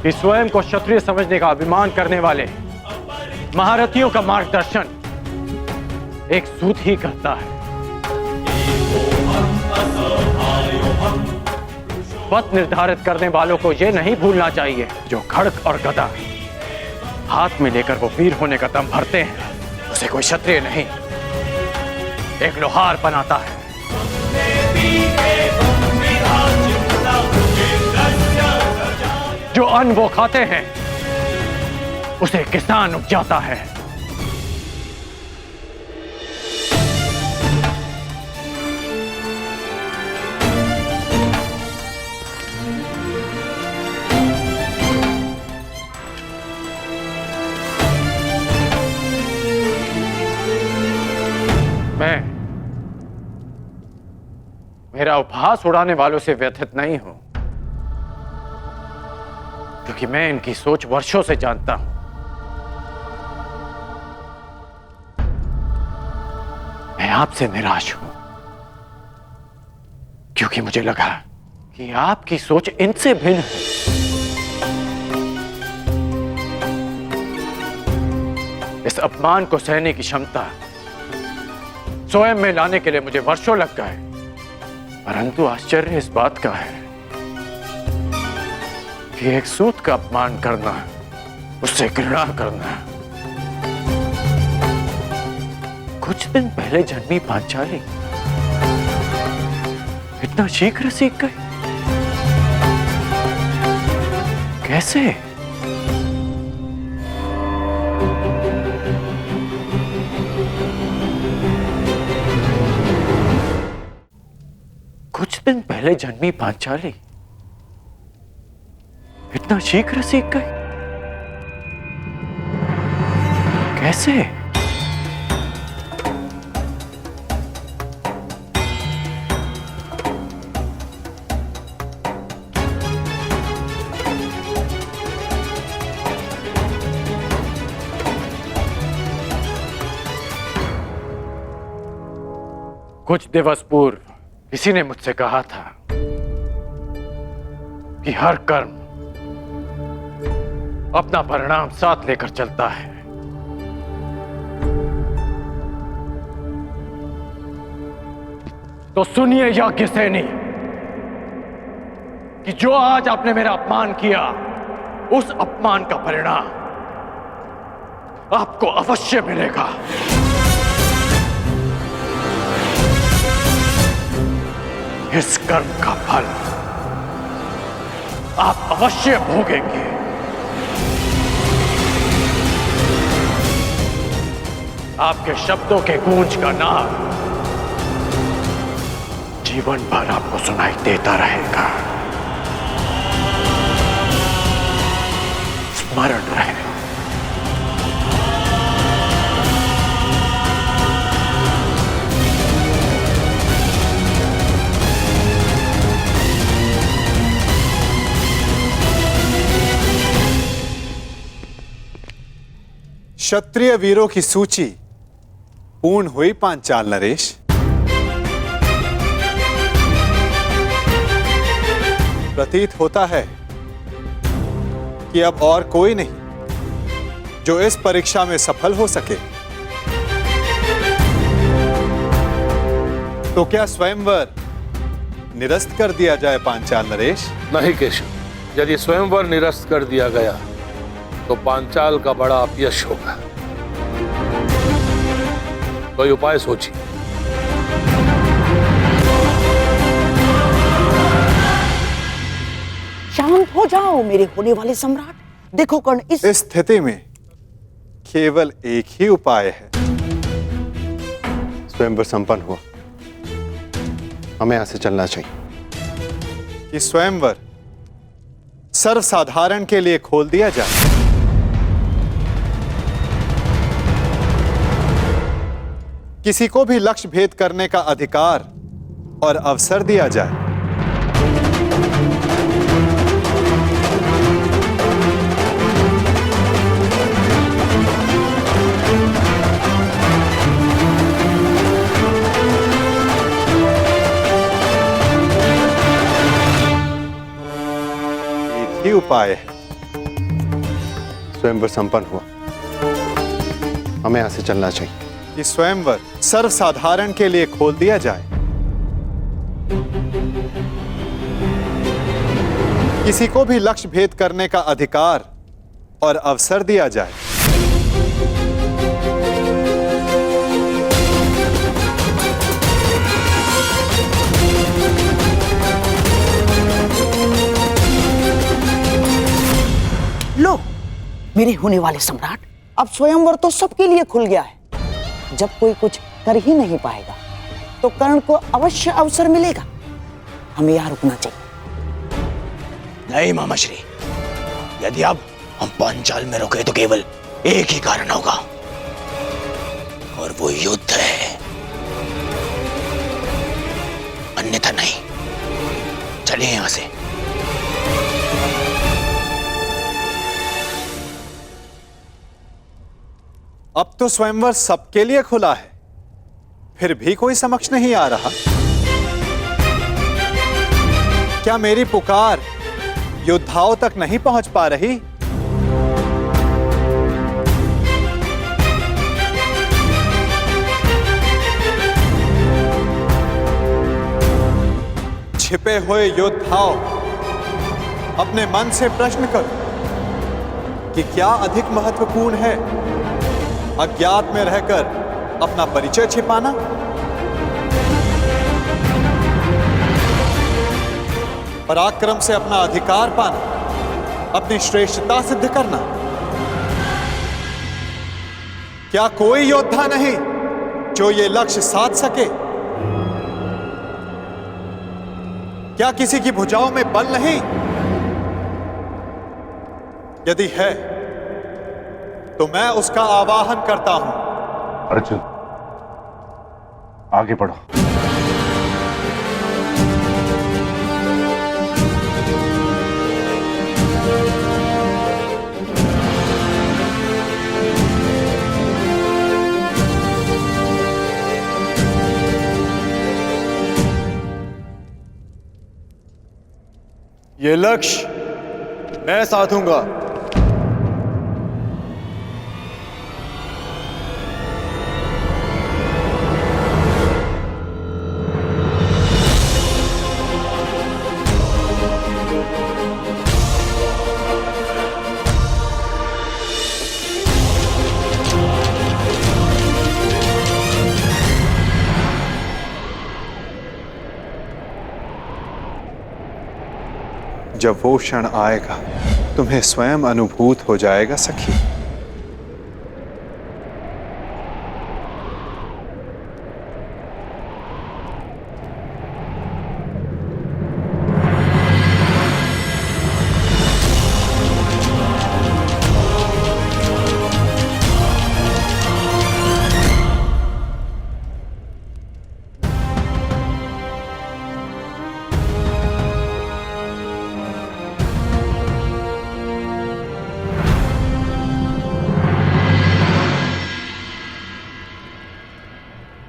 कि स्वयं को क्षत्रिय समझने का अभिमान करने वाले महारथियों का मार्गदर्शन एक सूत ही करता है। पथ निर्धारित करने वालों को यह नहीं भूलना चाहिए जो खड्ग और गदा हाथ में लेकर वो वीर होने का दम भरते हैं, उसे कोई क्षत्रिय नहीं एक लोहार बनाता है। जो अन्न वो खाते हैं उसे किसान उपजाता है। मेरा उपहास उड़ाने वालों से व्यथित नहीं हूं, क्योंकि मैं इनकी सोच वर्षों से जानता हूं। मैं आपसे निराश हूं, क्योंकि मुझे लगा कि आपकी सोच इनसे भिन्न है। इस अपमान को सहने की क्षमता स्वयं में लाने के लिए मुझे वर्षों लग गए, परंतु आश्चर्य इस बात का है कि एक सूत का अपमान करना, उससे घृणा करना। कुछ दिन पहले जन्मी पांचाली इतना शीघ्र सीख गई, कैसे? कुछ दिन पहले जन्मी पांचाली इतना शीघ्र सीख गई, कैसे? कुछ दिवस पूर्व किसी ने मुझसे कहा था कि हर कर्म अपना परिणाम साथ लेकर चलता है। तो सुनिए याज्ञसेनी कि जो आज आपने मेरा अपमान किया, उस अपमान का परिणाम आपको अवश्य मिलेगा। इस कर्म का फल आप अवश्य भोगेंगे। आपके शब्दों के गूंज का नाद जीवन भर आपको सुनाई देता रहेगा। स्मरण रहे। क्षत्रिय वीरों की सूची पूर्ण हुई पांचाल नरेश। प्रतीत होता है कि अब और कोई नहीं जो इस परीक्षा में सफल हो सके। तो क्या स्वयंवर निरस्त कर दिया जाए पांचाल नरेश? नहीं केशव, यदि स्वयंवर निरस्त कर दिया गया तो पांचाल का बड़ा अपयश होगा। कोई उपाय सोचिए। शांत हो जाओ मेरे होने वाले सम्राट। देखो कर्ण, इस स्थिति में केवल एक ही उपाय है। स्वयंवर संपन्न हुआ, हमें यहां से चलना चाहिए। कि स्वयंवर सर्वसाधारण के लिए खोल दिया जाए। किसी को भी लक्ष्य भेद करने का अधिकार और अवसर दिया जाए। एक ही उपाय है। स्वयंवर संपन्न हुआ, हमें यहां से चलना चाहिए। कि स्वयंवर सर्वसाधारण के लिए खोल दिया जाए। किसी को भी लक्ष्य भेद करने का अधिकार और अवसर दिया जाए। लो मेरे होने वाले सम्राट, अब स्वयंवर तो सबके लिए खुल गया है। जब कोई कुछ कर ही नहीं पाएगा तो कर्ण को अवश्य अवसर मिलेगा। हमें यहां रुकना चाहिए। नहीं मामाश्री, यदि अब हम पांचाल में रुके तो केवल एक ही कारण होगा, और वो युद्ध है। अन्यथा नहीं। चलिए यहां से। अब तो स्वयंवर सबके लिए खुला है, फिर भी कोई समक्ष नहीं आ रहा। क्या मेरी पुकार योद्धाओं तक नहीं पहुंच पा रही? छिपे हुए योद्धाओं, अपने मन से प्रश्न करो कि क्या अधिक महत्वपूर्ण है, अज्ञात में रहकर अपना परिचय छिपाना, पराक्रम से अपना अधिकार पाना, अपनी श्रेष्ठता सिद्ध करना? क्या कोई योद्धा नहीं जो ये लक्ष्य साध सके? क्या किसी की भुजाओं में बल नहीं? यदि है तो मैं उसका आवाहन करता हूं। अर्जुन, आगे बढ़ो। ये लक्ष्य मैं साधूंगा। जब वो क्षण आएगा तुम्हें स्वयं अनुभूत हो जाएगा सखी।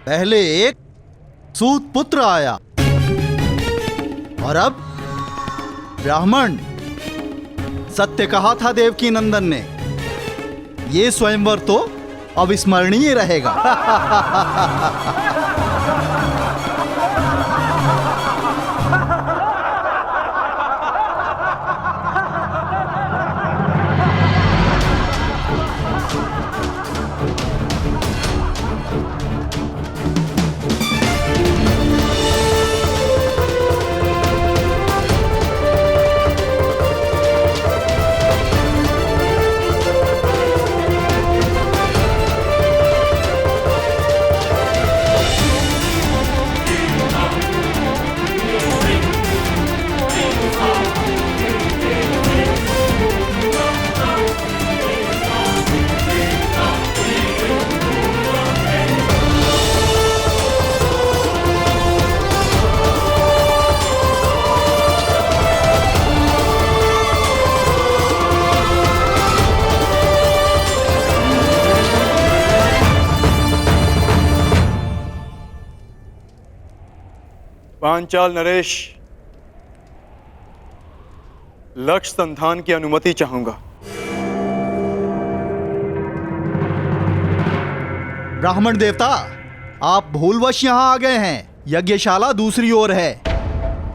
पहले एक सूत पुत्र आया और अब ब्राह्मण। सत्य कहा था देवकी नंदन ने, ये स्वयंवर तो अविस्मरणीय रहेगा। पांचाल नरेश, लक्ष्य संधान की अनुमति चाहूंगा। ब्राह्मण देवता, आप भूलवश यहाँ आ गए हैं। यज्ञशाला दूसरी ओर है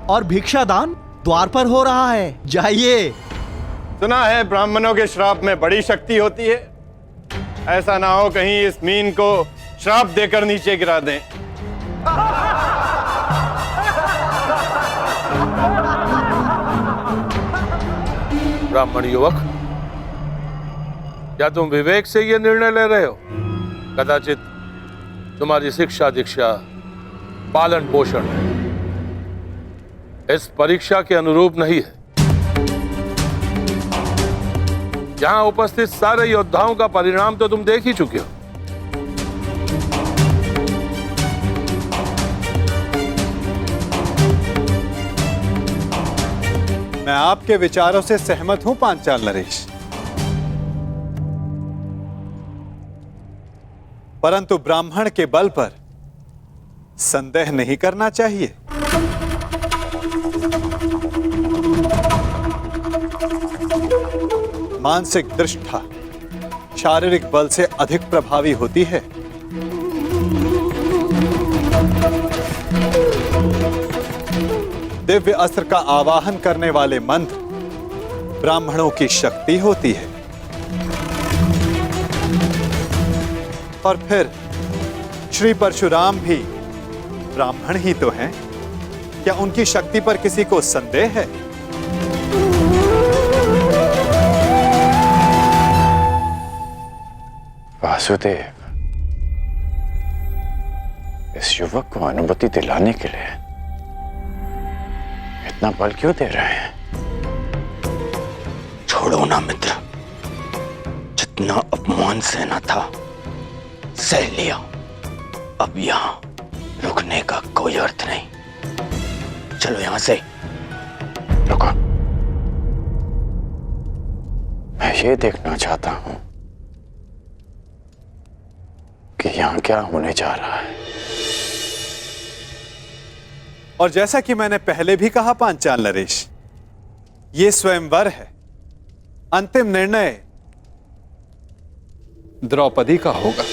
और भिक्षादान द्वार पर हो रहा है। जाइए। सुना है ब्राह्मणों के श्राप में बड़ी शक्ति होती है। ऐसा ना हो कहीं इस मीन को श्राप देकर नीचे गिरा दें। ब्राह्मण युवक, क्या तुम विवेक से यह निर्णय ले रहे हो? कदाचित तुम्हारी शिक्षा दीक्षा पालन पोषण इस परीक्षा के अनुरूप नहीं है। यहां उपस्थित सारे योद्धाओं का परिणाम तो तुम देख ही चुके हो। मैं आपके विचारों से सहमत हूं पांचाल नरेश, परंतु ब्राह्मण के बल पर संदेह नहीं करना चाहिए। मानसिक दृष्टा शारीरिक बल से अधिक प्रभावी होती है। दिव्य अस्त्र का आवाहन करने वाले मंत्र ब्राह्मणों की शक्ति होती है। और फिर श्री परशुराम भी ब्राह्मण ही तो हैं। क्या उनकी शक्ति पर किसी को संदेह है? वासुदेव, इस युवक को अनुमति दिलाने के लिए इतना बल क्यों दे रहे हैं? छोड़ो ना मित्र, जितना अपमान सहना था सह लिया। अब यहां रुकने का कोई अर्थ नहीं। चलो यहां से। रुको, मैं ये देखना चाहता हूं कि यहां क्या होने जा रहा है। और जैसा कि मैंने पहले भी कहा पांचाल नरेश, ये स्वयंवर है। अंतिम निर्णय द्रौपदी का होगा।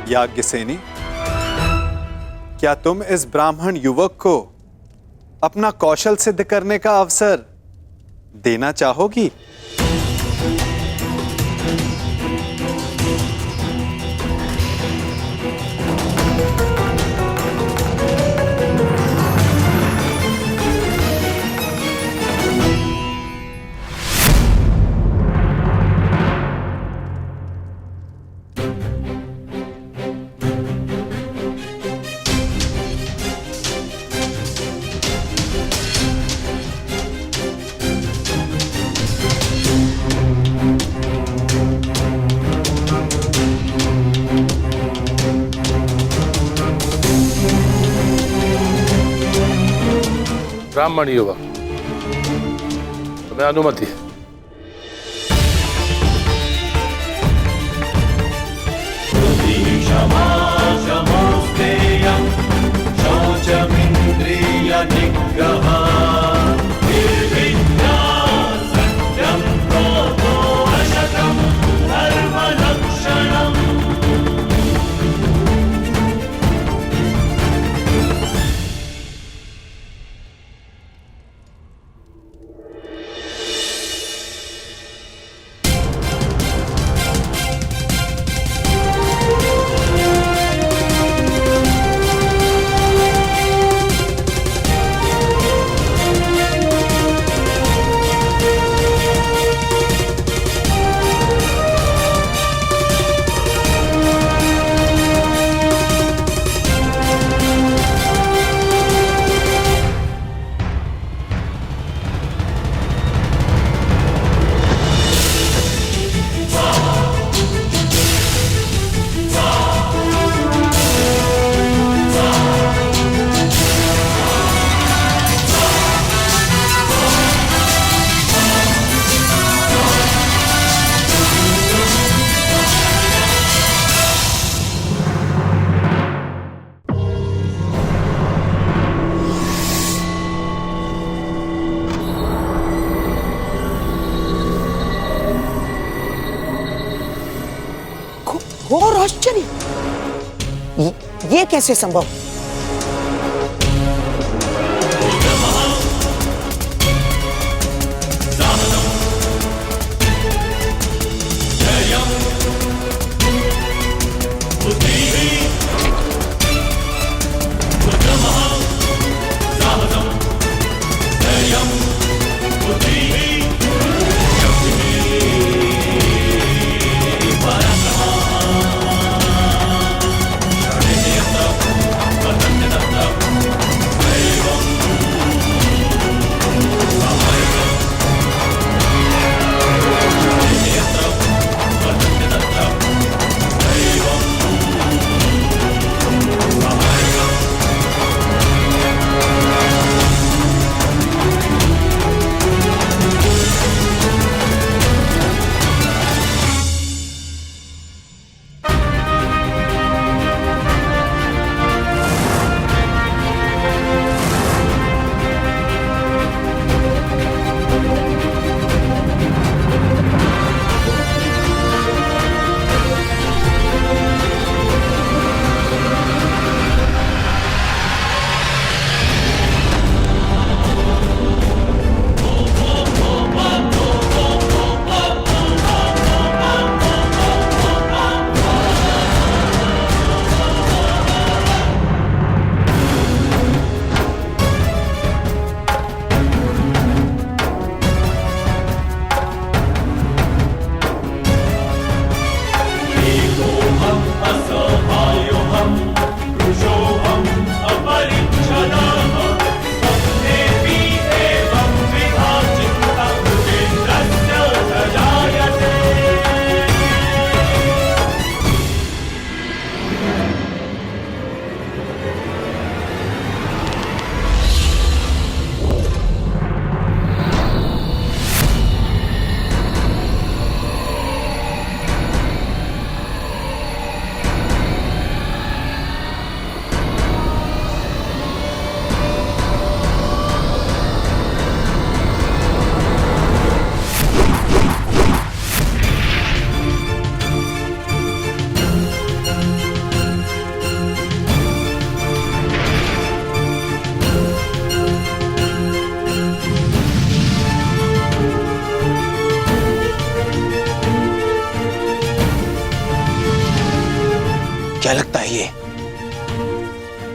याज्ञसेनी, क्या तुम इस ब्राह्मण युवक को अपना कौशल सिद्ध करने का अवसर देना चाहोगी? ब्राह्मण युवक, तुम्हें अनुमति है। और आश्चर्य, ये कैसे संभव?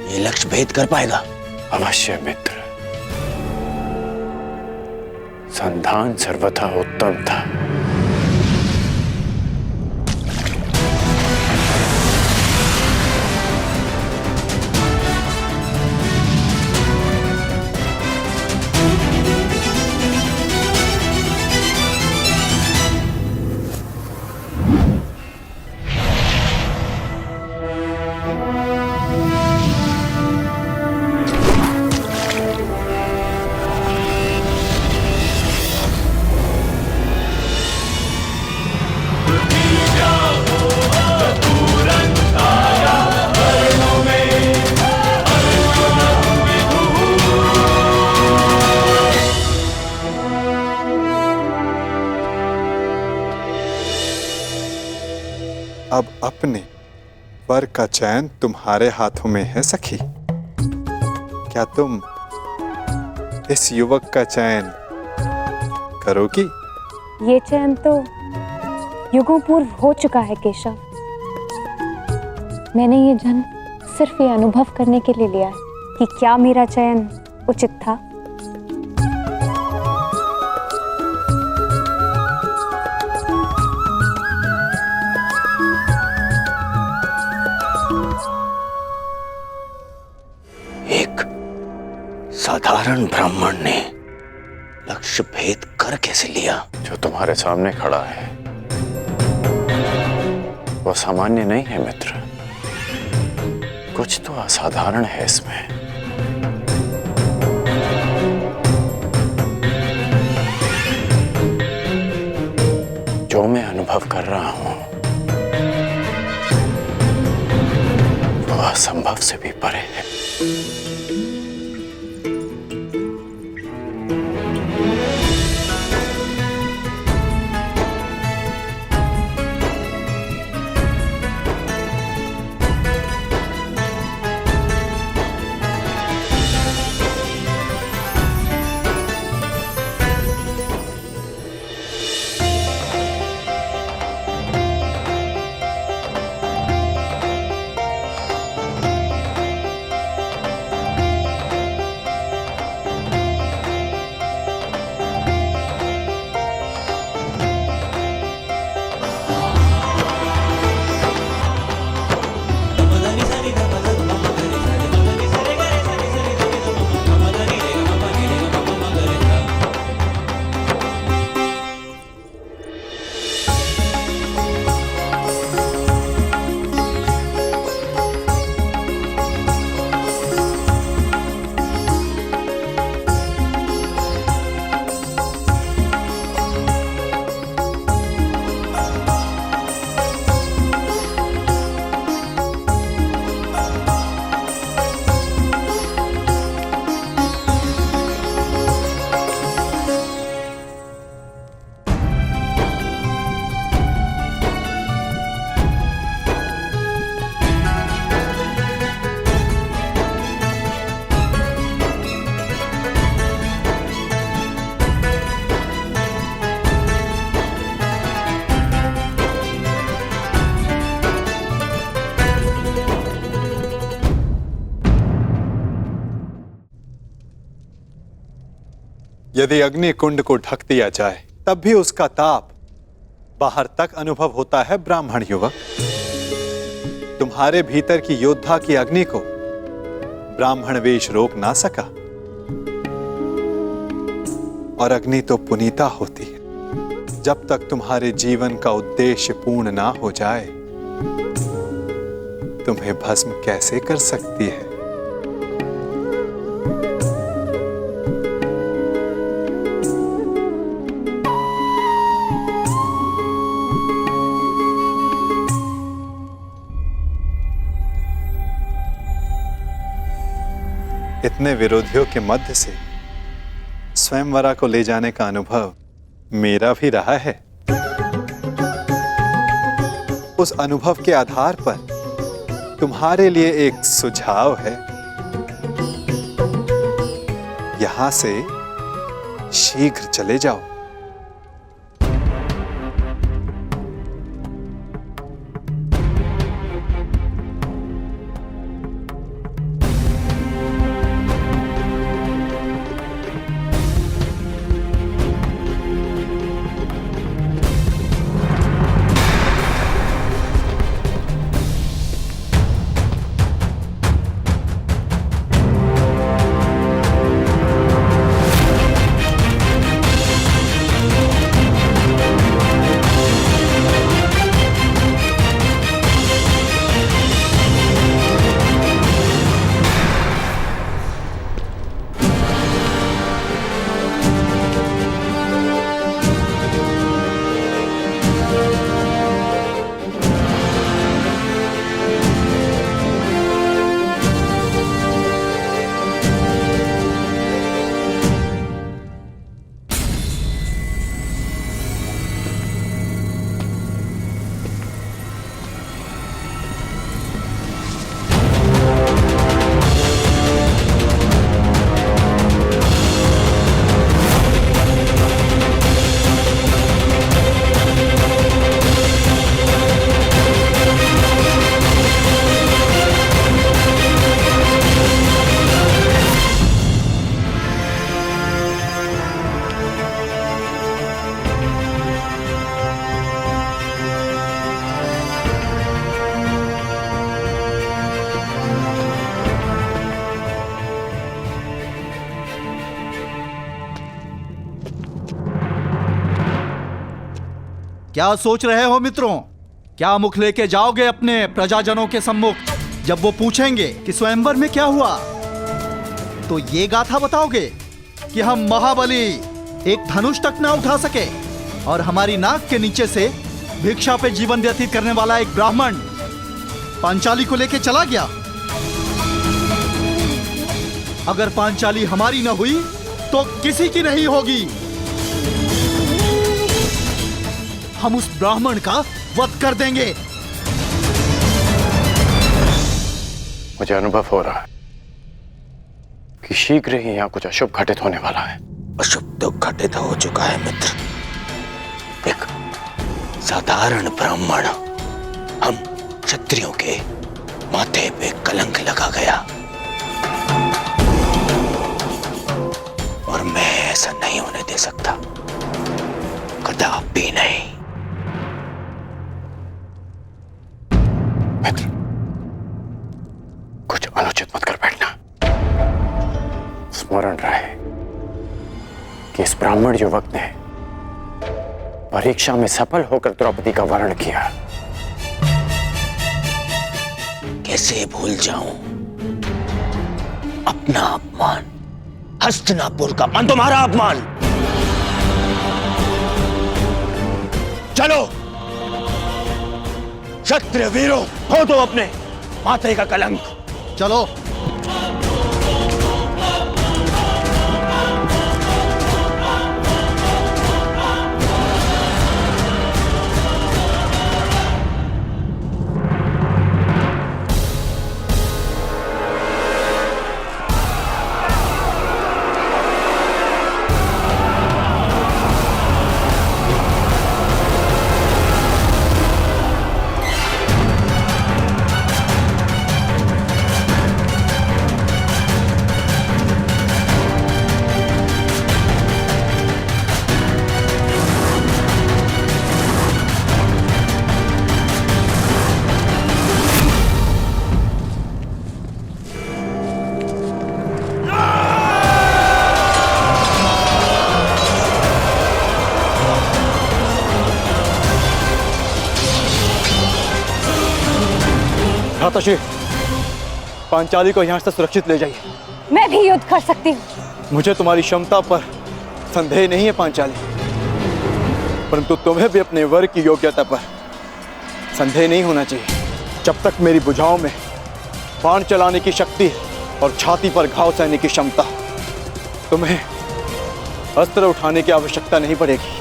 ये लक्ष्य भेद कर पाएगा? अवश्य मित्र। संधान सर्वथा उत्तम था। अब अपने वर का चयन तुम्हारे हाथों में है सखी। क्या तुम इस युवक का चयन करोगी? ये चयन तो युगों पूर्व हो चुका है केशव। मैंने ये जन्म सिर्फ ये अनुभव करने के लिए लिया है कि क्या मेरा चयन उचित था। एक साधारण ब्राह्मण ने लक्ष्य भेद कर कैसे लिया? जो तुम्हारे सामने खड़ा है वो सामान्य नहीं है मित्र। कुछ तो असाधारण है इसमें। जो मैं अनुभव कर रहा हूं वो असंभव से भी परे है। यदि अग्नि कुंड को ढक दिया जाए तब भी उसका ताप बाहर तक अनुभव होता है ब्राह्मण युवक। तुम्हारे भीतर की योद्धा की अग्नि को ब्राह्मण वेश रोक ना सका। और अग्नि तो पुनीता होती है। जब तक तुम्हारे जीवन का उद्देश्य पूर्ण ना हो जाए तुम्हें भस्म कैसे कर सकती है? इतने विरोधियों के मध्य से स्वयंवरा को ले जाने का अनुभव मेरा भी रहा है। उस अनुभव के आधार पर तुम्हारे लिए एक सुझाव है। यहां से शीघ्र चले जाओ। क्या सोच रहे हो मित्रों? क्या मुख लेके जाओगे अपने प्रजाजनों के सम्मुख जब वो पूछेंगे कि स्वयंवर में क्या हुआ? तो ये गाथा बताओगे कि हम महाबली एक धनुष तक ना उठा सके और हमारी नाक के नीचे से भिक्षा पे जीवन व्यतीत करने वाला एक ब्राह्मण पांचाली को लेके चला गया। अगर पांचाली हमारी न हुई तो किसी की नहीं होगी। हम उस ब्राह्मण का वध कर देंगे। मुझे अनुभव हो रहा है कि शीघ्र ही यहाँ कुछ अशुभ घटित होने वाला है। अशुभ तो घटित हो चुका है मित्र। एक साधारण ब्राह्मण हम क्षत्रियों के माथे पे कलंक लगा गया और मैं ऐसा नहीं होने दे सकता, कदापि नहीं। मित्र, कुछ अनुचित मत कर बैठना। स्मरण रहे कि इस ब्राह्मण युवक ने परीक्षा में सफल होकर द्रौपदी का वर्ण किया। कैसे भूल जाऊं अपना अपमान, हस्तिनापुर का अपमान, तुम्हारा अपमान। चलो क्षत्रिय वीरों, हो तो अपने माथे का कलंक। चलो। भ्राताश्री, पांचाली को यहाँ से सुरक्षित ले जाइए। मैं भी युद्ध कर सकती हूँ। मुझे तुम्हारी क्षमता पर संदेह नहीं है पांचाली, परंतु तुम्हें भी अपने वर की योग्यता पर संदेह नहीं होना चाहिए। जब तक मेरी भुजाओं में बाण चलाने की शक्ति और छाती पर घाव सहने की क्षमता, तुम्हें अस्त्र उठाने की आवश्यकता नहीं पड़ेगी।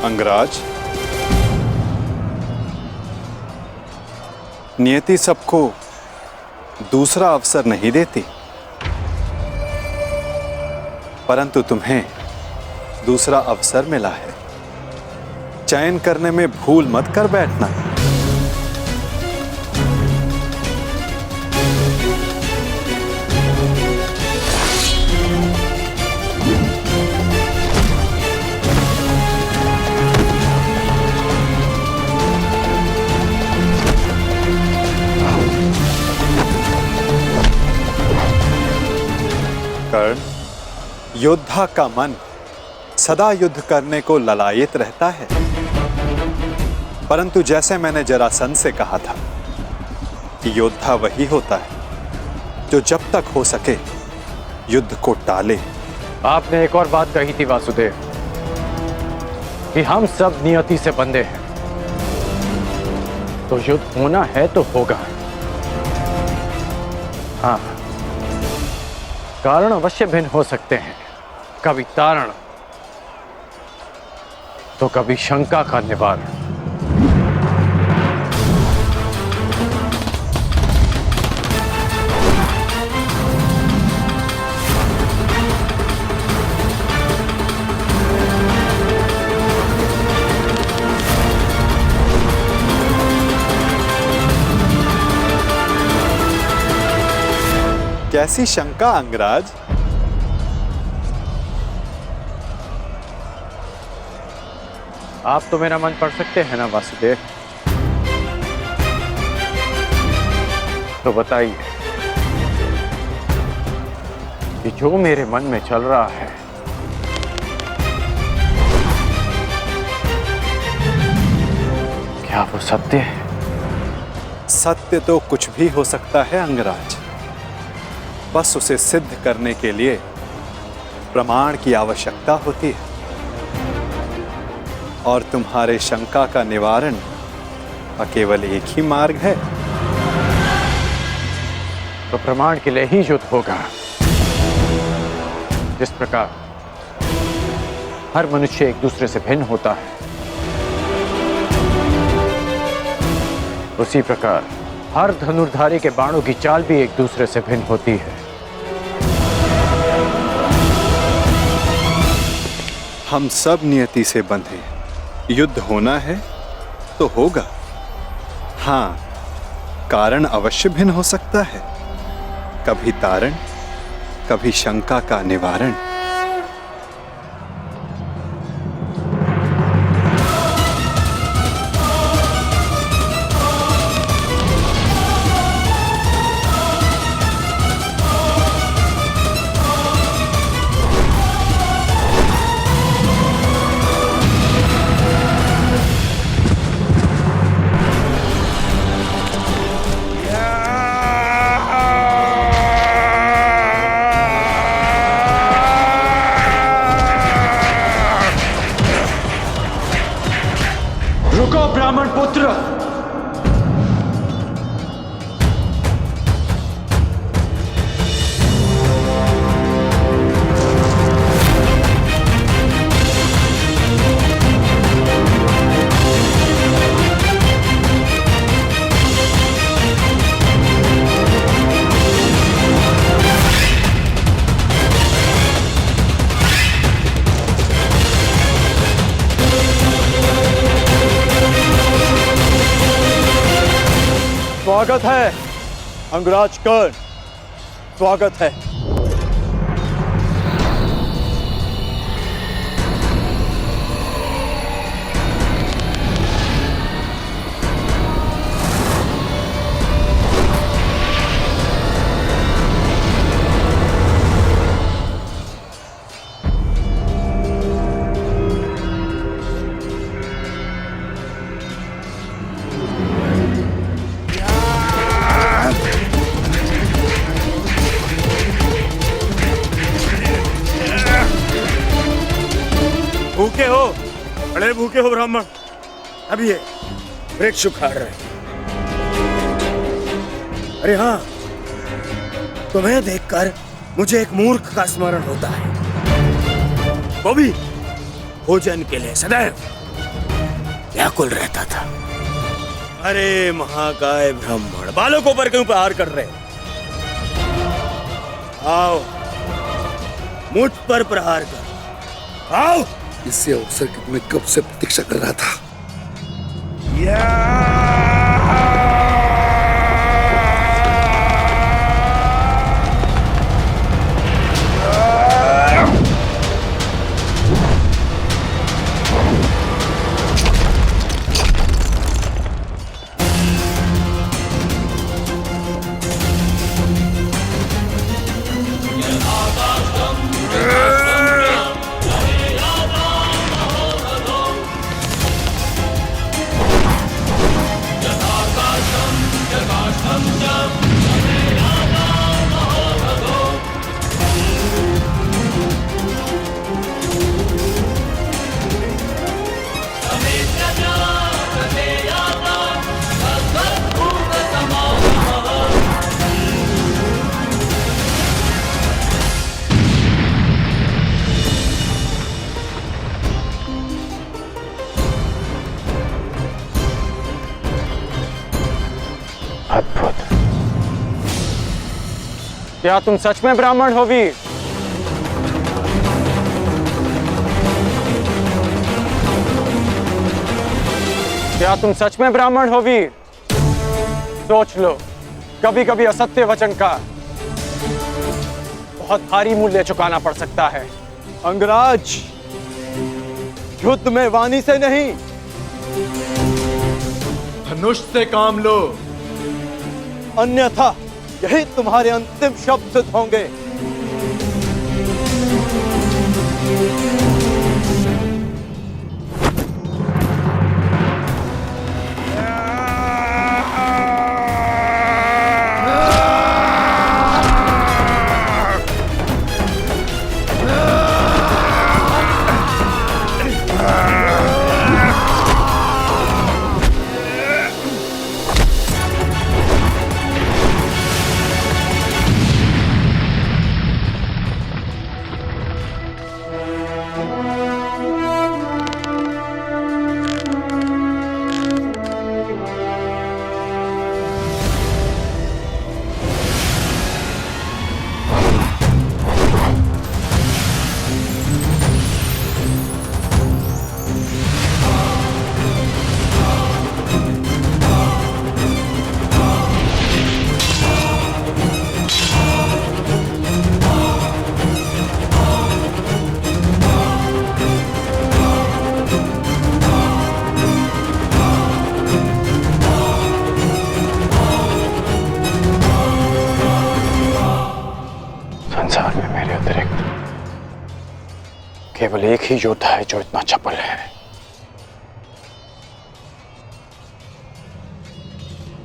अंगराज, नियति सबको दूसरा अवसर नहीं देती, परंतु तुम्हें दूसरा अवसर मिला है। चयन करने में भूल मत कर बैठना। कर्ण, योद्धा का मन सदा युद्ध करने को ललायित रहता है, परंतु जैसे मैंने जरासंध से कहा था कि योद्धा वही होता है जो जब तक हो सके युद्ध को टाले। आपने एक और बात कही थी वासुदेव कि हम सब नियति से बंधे हैं, तो युद्ध होना है तो होगा। हाँ, कारण अवश्य भिन्न हो सकते हैं, कभी तारण तो कभी शंका का निवारण। कैसी शंका अंगराज? आप तो मेरा मन पढ़ सकते हैं ना वासुदेव, तो बताइए कि जो मेरे मन में चल रहा है क्या वो सत्य है? सत्य तो कुछ भी हो सकता है अंगराज, बस उसे सिद्ध करने के लिए प्रमाण की आवश्यकता होती है। और तुम्हारे शंका का निवारण का केवल एक ही मार्ग है। तो प्रमाण के लिए ही युद्ध होगा। जिस प्रकार हर मनुष्य एक दूसरे से भिन्न होता है, उसी प्रकार हर धनुर्धारी के बाणों की चाल भी एक दूसरे से भिन्न होती है। हम सब नियति से बंधे हैं। युद्ध होना है तो होगा। हाँ, कारण अवश्य भिन्न हो सकता है, कभी तारण, कभी शंका का निवारण। रुको ब्राह्मण पुत्र, स्वागत है अंगराज कर्ण, स्वागत है। भूखे हो, बड़े भूखे हो ब्राह्मण। अब ये वृक्ष उखाड़ रहे। अरे हाँ, तुम्हें देखकर मुझे एक मूर्ख का स्मरण होता है। वो भी भोजन के लिए सदैव व्याकुल रहता था। अरे महाकाय ब्राह्मण, बालकों पर क्यों प्रहार कर रहे? आओ, मुझ पर प्रहार कर, आओ। इसी अवसर की मैं कब से प्रतीक्षा कर रहा था। अद्भुत। क्या तुम सच में ब्राह्मण हो वीर? क्या तुम सच में ब्राह्मण हो वीर? सोच लो, कभी कभी असत्य वचन का बहुत भारी मूल्य चुकाना पड़ सकता है। अंगराज, युद्ध में वाणी से नहीं, धनुष से काम लो, अन्यथा यही तुम्हारे अंतिम शब्द सिद्ध होंगे। केवल एक ही योद्धा है जो इतना चपल है,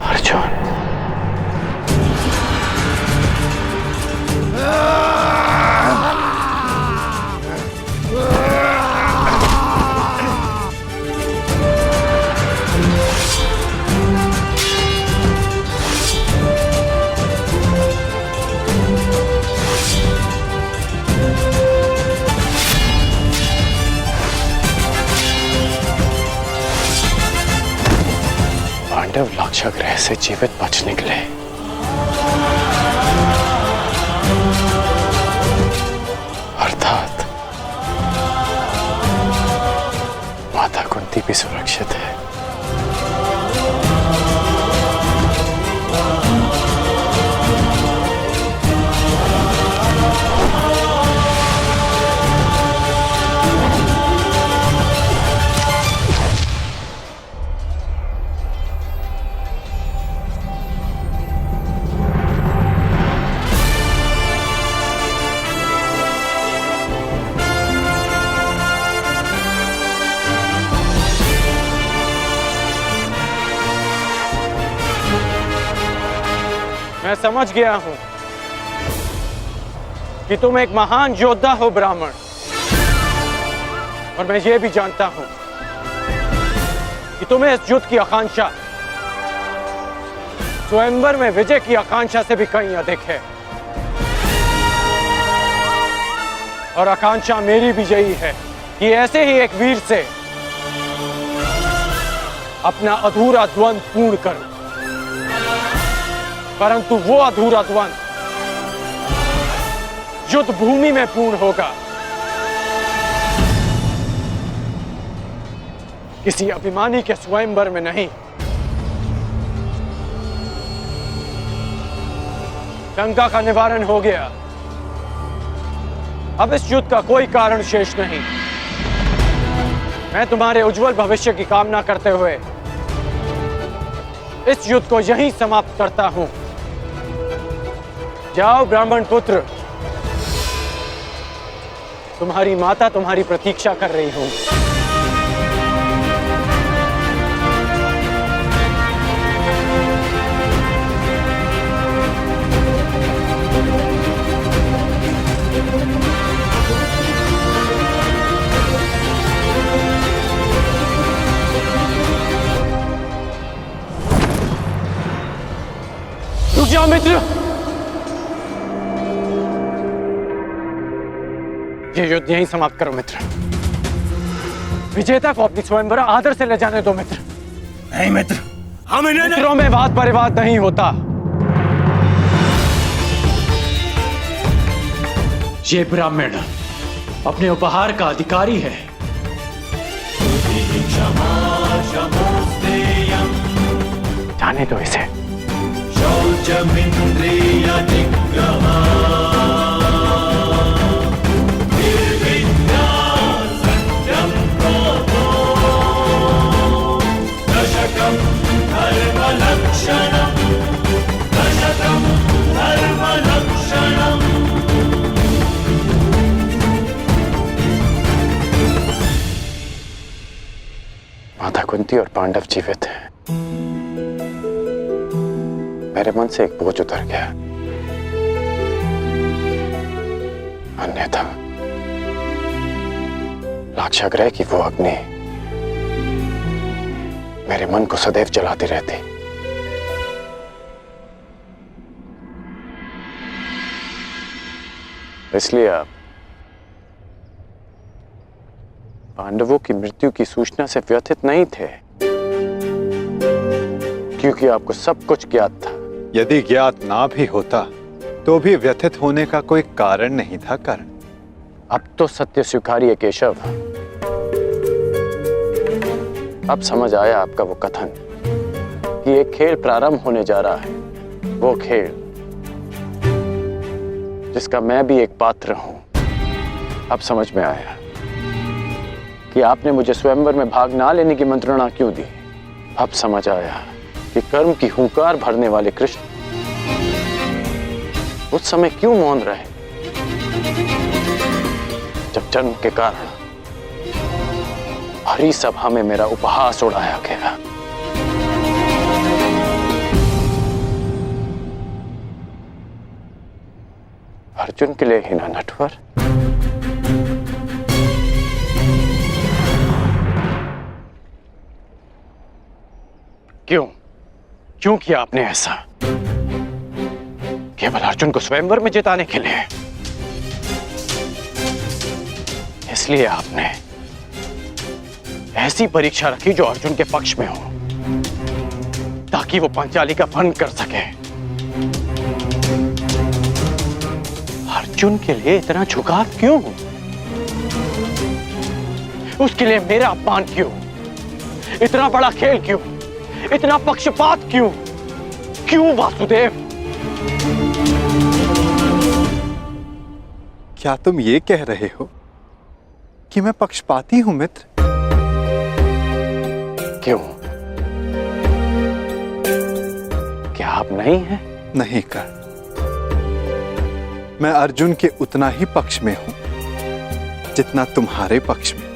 अर्जुन। पांडव लाक्षागृह से जीवित बच निकले। अर्थात माता कुंती भी सुरक्षित है। मैं समझ गया हूं कि तुम एक महान योद्धा हो ब्राह्मण, और मैं ये भी जानता हूं कि तुम्हें इस युद्ध की आकांक्षा स्वयंवर में विजय की आकांक्षा से भी कहीं अधिक है। और आकांक्षा मेरी भी यही है कि ऐसे ही एक वीर से अपना अधूरा द्वंद्व पूर्ण करूं। परंतु वो अधूरा द्वंद्व युद्ध भूमि में पूर्ण होगा, किसी अभिमानी के स्वयंवर में नहीं। शंका का निवारण हो गया। अब इस युद्ध का कोई कारण शेष नहीं। मैं तुम्हारे उज्जवल भविष्य की कामना करते हुए इस युद्ध को यहीं समाप्त करता हूं। जाओ ब्राह्मण पुत्र, तुम्हारी माता तुम्हारी प्रतीक्षा कर रही हूं। रुक जाओ मित्र, ये युद्ध यहीं समाप्त करो मित्र। विजेता को अपनी स्वयंवर आदर से ले जाने दो मित्र। नहीं मित्र, हम इन्हें मित्रों में वाद परिवाद नहीं होता। ये ब्राह्मण अपने उपहार का अधिकारी है। जाने दो इसे। माता कुंती और पांडव जीवित हैं। मेरे मन से एक बोझ उतर गया। अन्यथा लाक्षागृह की वो अग्नि मेरे मन को सदैव जलाती रहती। इसलिए आप पांडवों की मृत्यु की सूचना से व्यथित नहीं थे, क्योंकि आपको सब कुछ ज्ञात था। यदि ज्ञात ना भी होता तो भी व्यथित होने का कोई कारण नहीं था। कारण अब तो सत्य स्वीकारिए केशव। अब समझ आया आपका वो कथन कि एक खेल प्रारंभ होने जा रहा है, वो खेल जिसका मैं भी एक पात्र हूं। अब समझ में आया कि आपने मुझे स्वयंवर में भाग ना लेने की मंत्रणा क्यों दी। अब समझ आया कि कर्म की हुंकार भरने वाले कृष्ण उस समय क्यों मौन रहे जब जन्म के कारण भरी सभा में मेरा उपहास उड़ाया गया। अर्जुन के लिए ही ना नटवर। क्यों क्यों किया आपने ऐसा? केवल अर्जुन को स्वयंवर में जिताने के लिए? इसलिए आपने ऐसी परीक्षा रखी जो अर्जुन के पक्ष में हो, ताकि वो पांचाली का भंग कर सके। अर्जुन के लिए इतना झुकाव क्यों? उसके लिए मेरा अपमान क्यों? इतना बड़ा खेल क्यों? इतना पक्षपात क्यों? क्यों वासुदेव? क्या तुम ये कह रहे हो कि मैं पक्षपाती हूं मित्र? क्यों? क्या आप नहीं हैं? नहीं कर्ण, मैं अर्जुन के उतना ही पक्ष में हूं जितना तुम्हारे पक्ष में।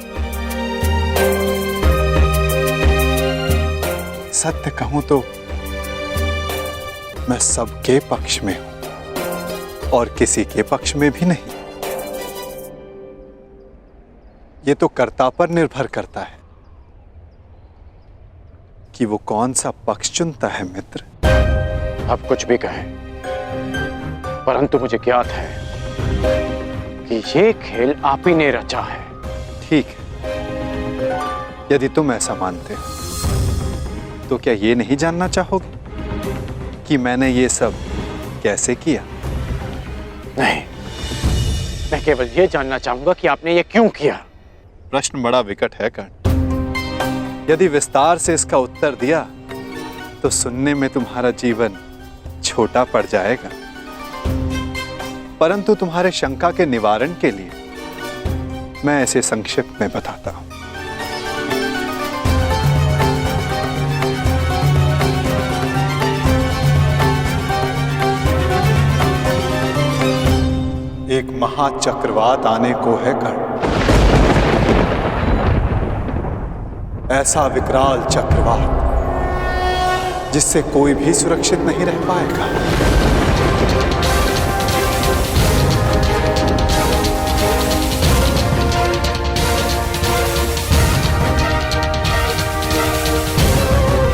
सत्य कहूं तो मैं सबके पक्ष में हूं और किसी के पक्ष में भी नहीं। ये तो कर्ता पर निर्भर करता है कि वो कौन सा पक्ष चुनता है मित्र। आप कुछ भी कहें, परंतु मुझे ज्ञात है कि ये खेल आप ही ने रचा है। ठीक है, यदि तुम ऐसा मानते हो तो क्या ये नहीं जानना चाहोगे कि मैंने ये सब कैसे किया? नहीं, मैं केवल ये जानना चाहूंगा कि आपने ये क्यों किया। प्रश्न बड़ा विकट है कर्ण। यदि विस्तार से इसका उत्तर दिया तो सुनने में तुम्हारा जीवन छोटा पड़ जाएगा, परंतु तुम्हारे शंका के निवारण के लिए मैं ऐसे संक्षिप्त में बताता हूं। एक महाचक्रवात आने को है कर्ण, ऐसा विकराल चक्रवात जिससे कोई भी सुरक्षित नहीं रह पाएगा।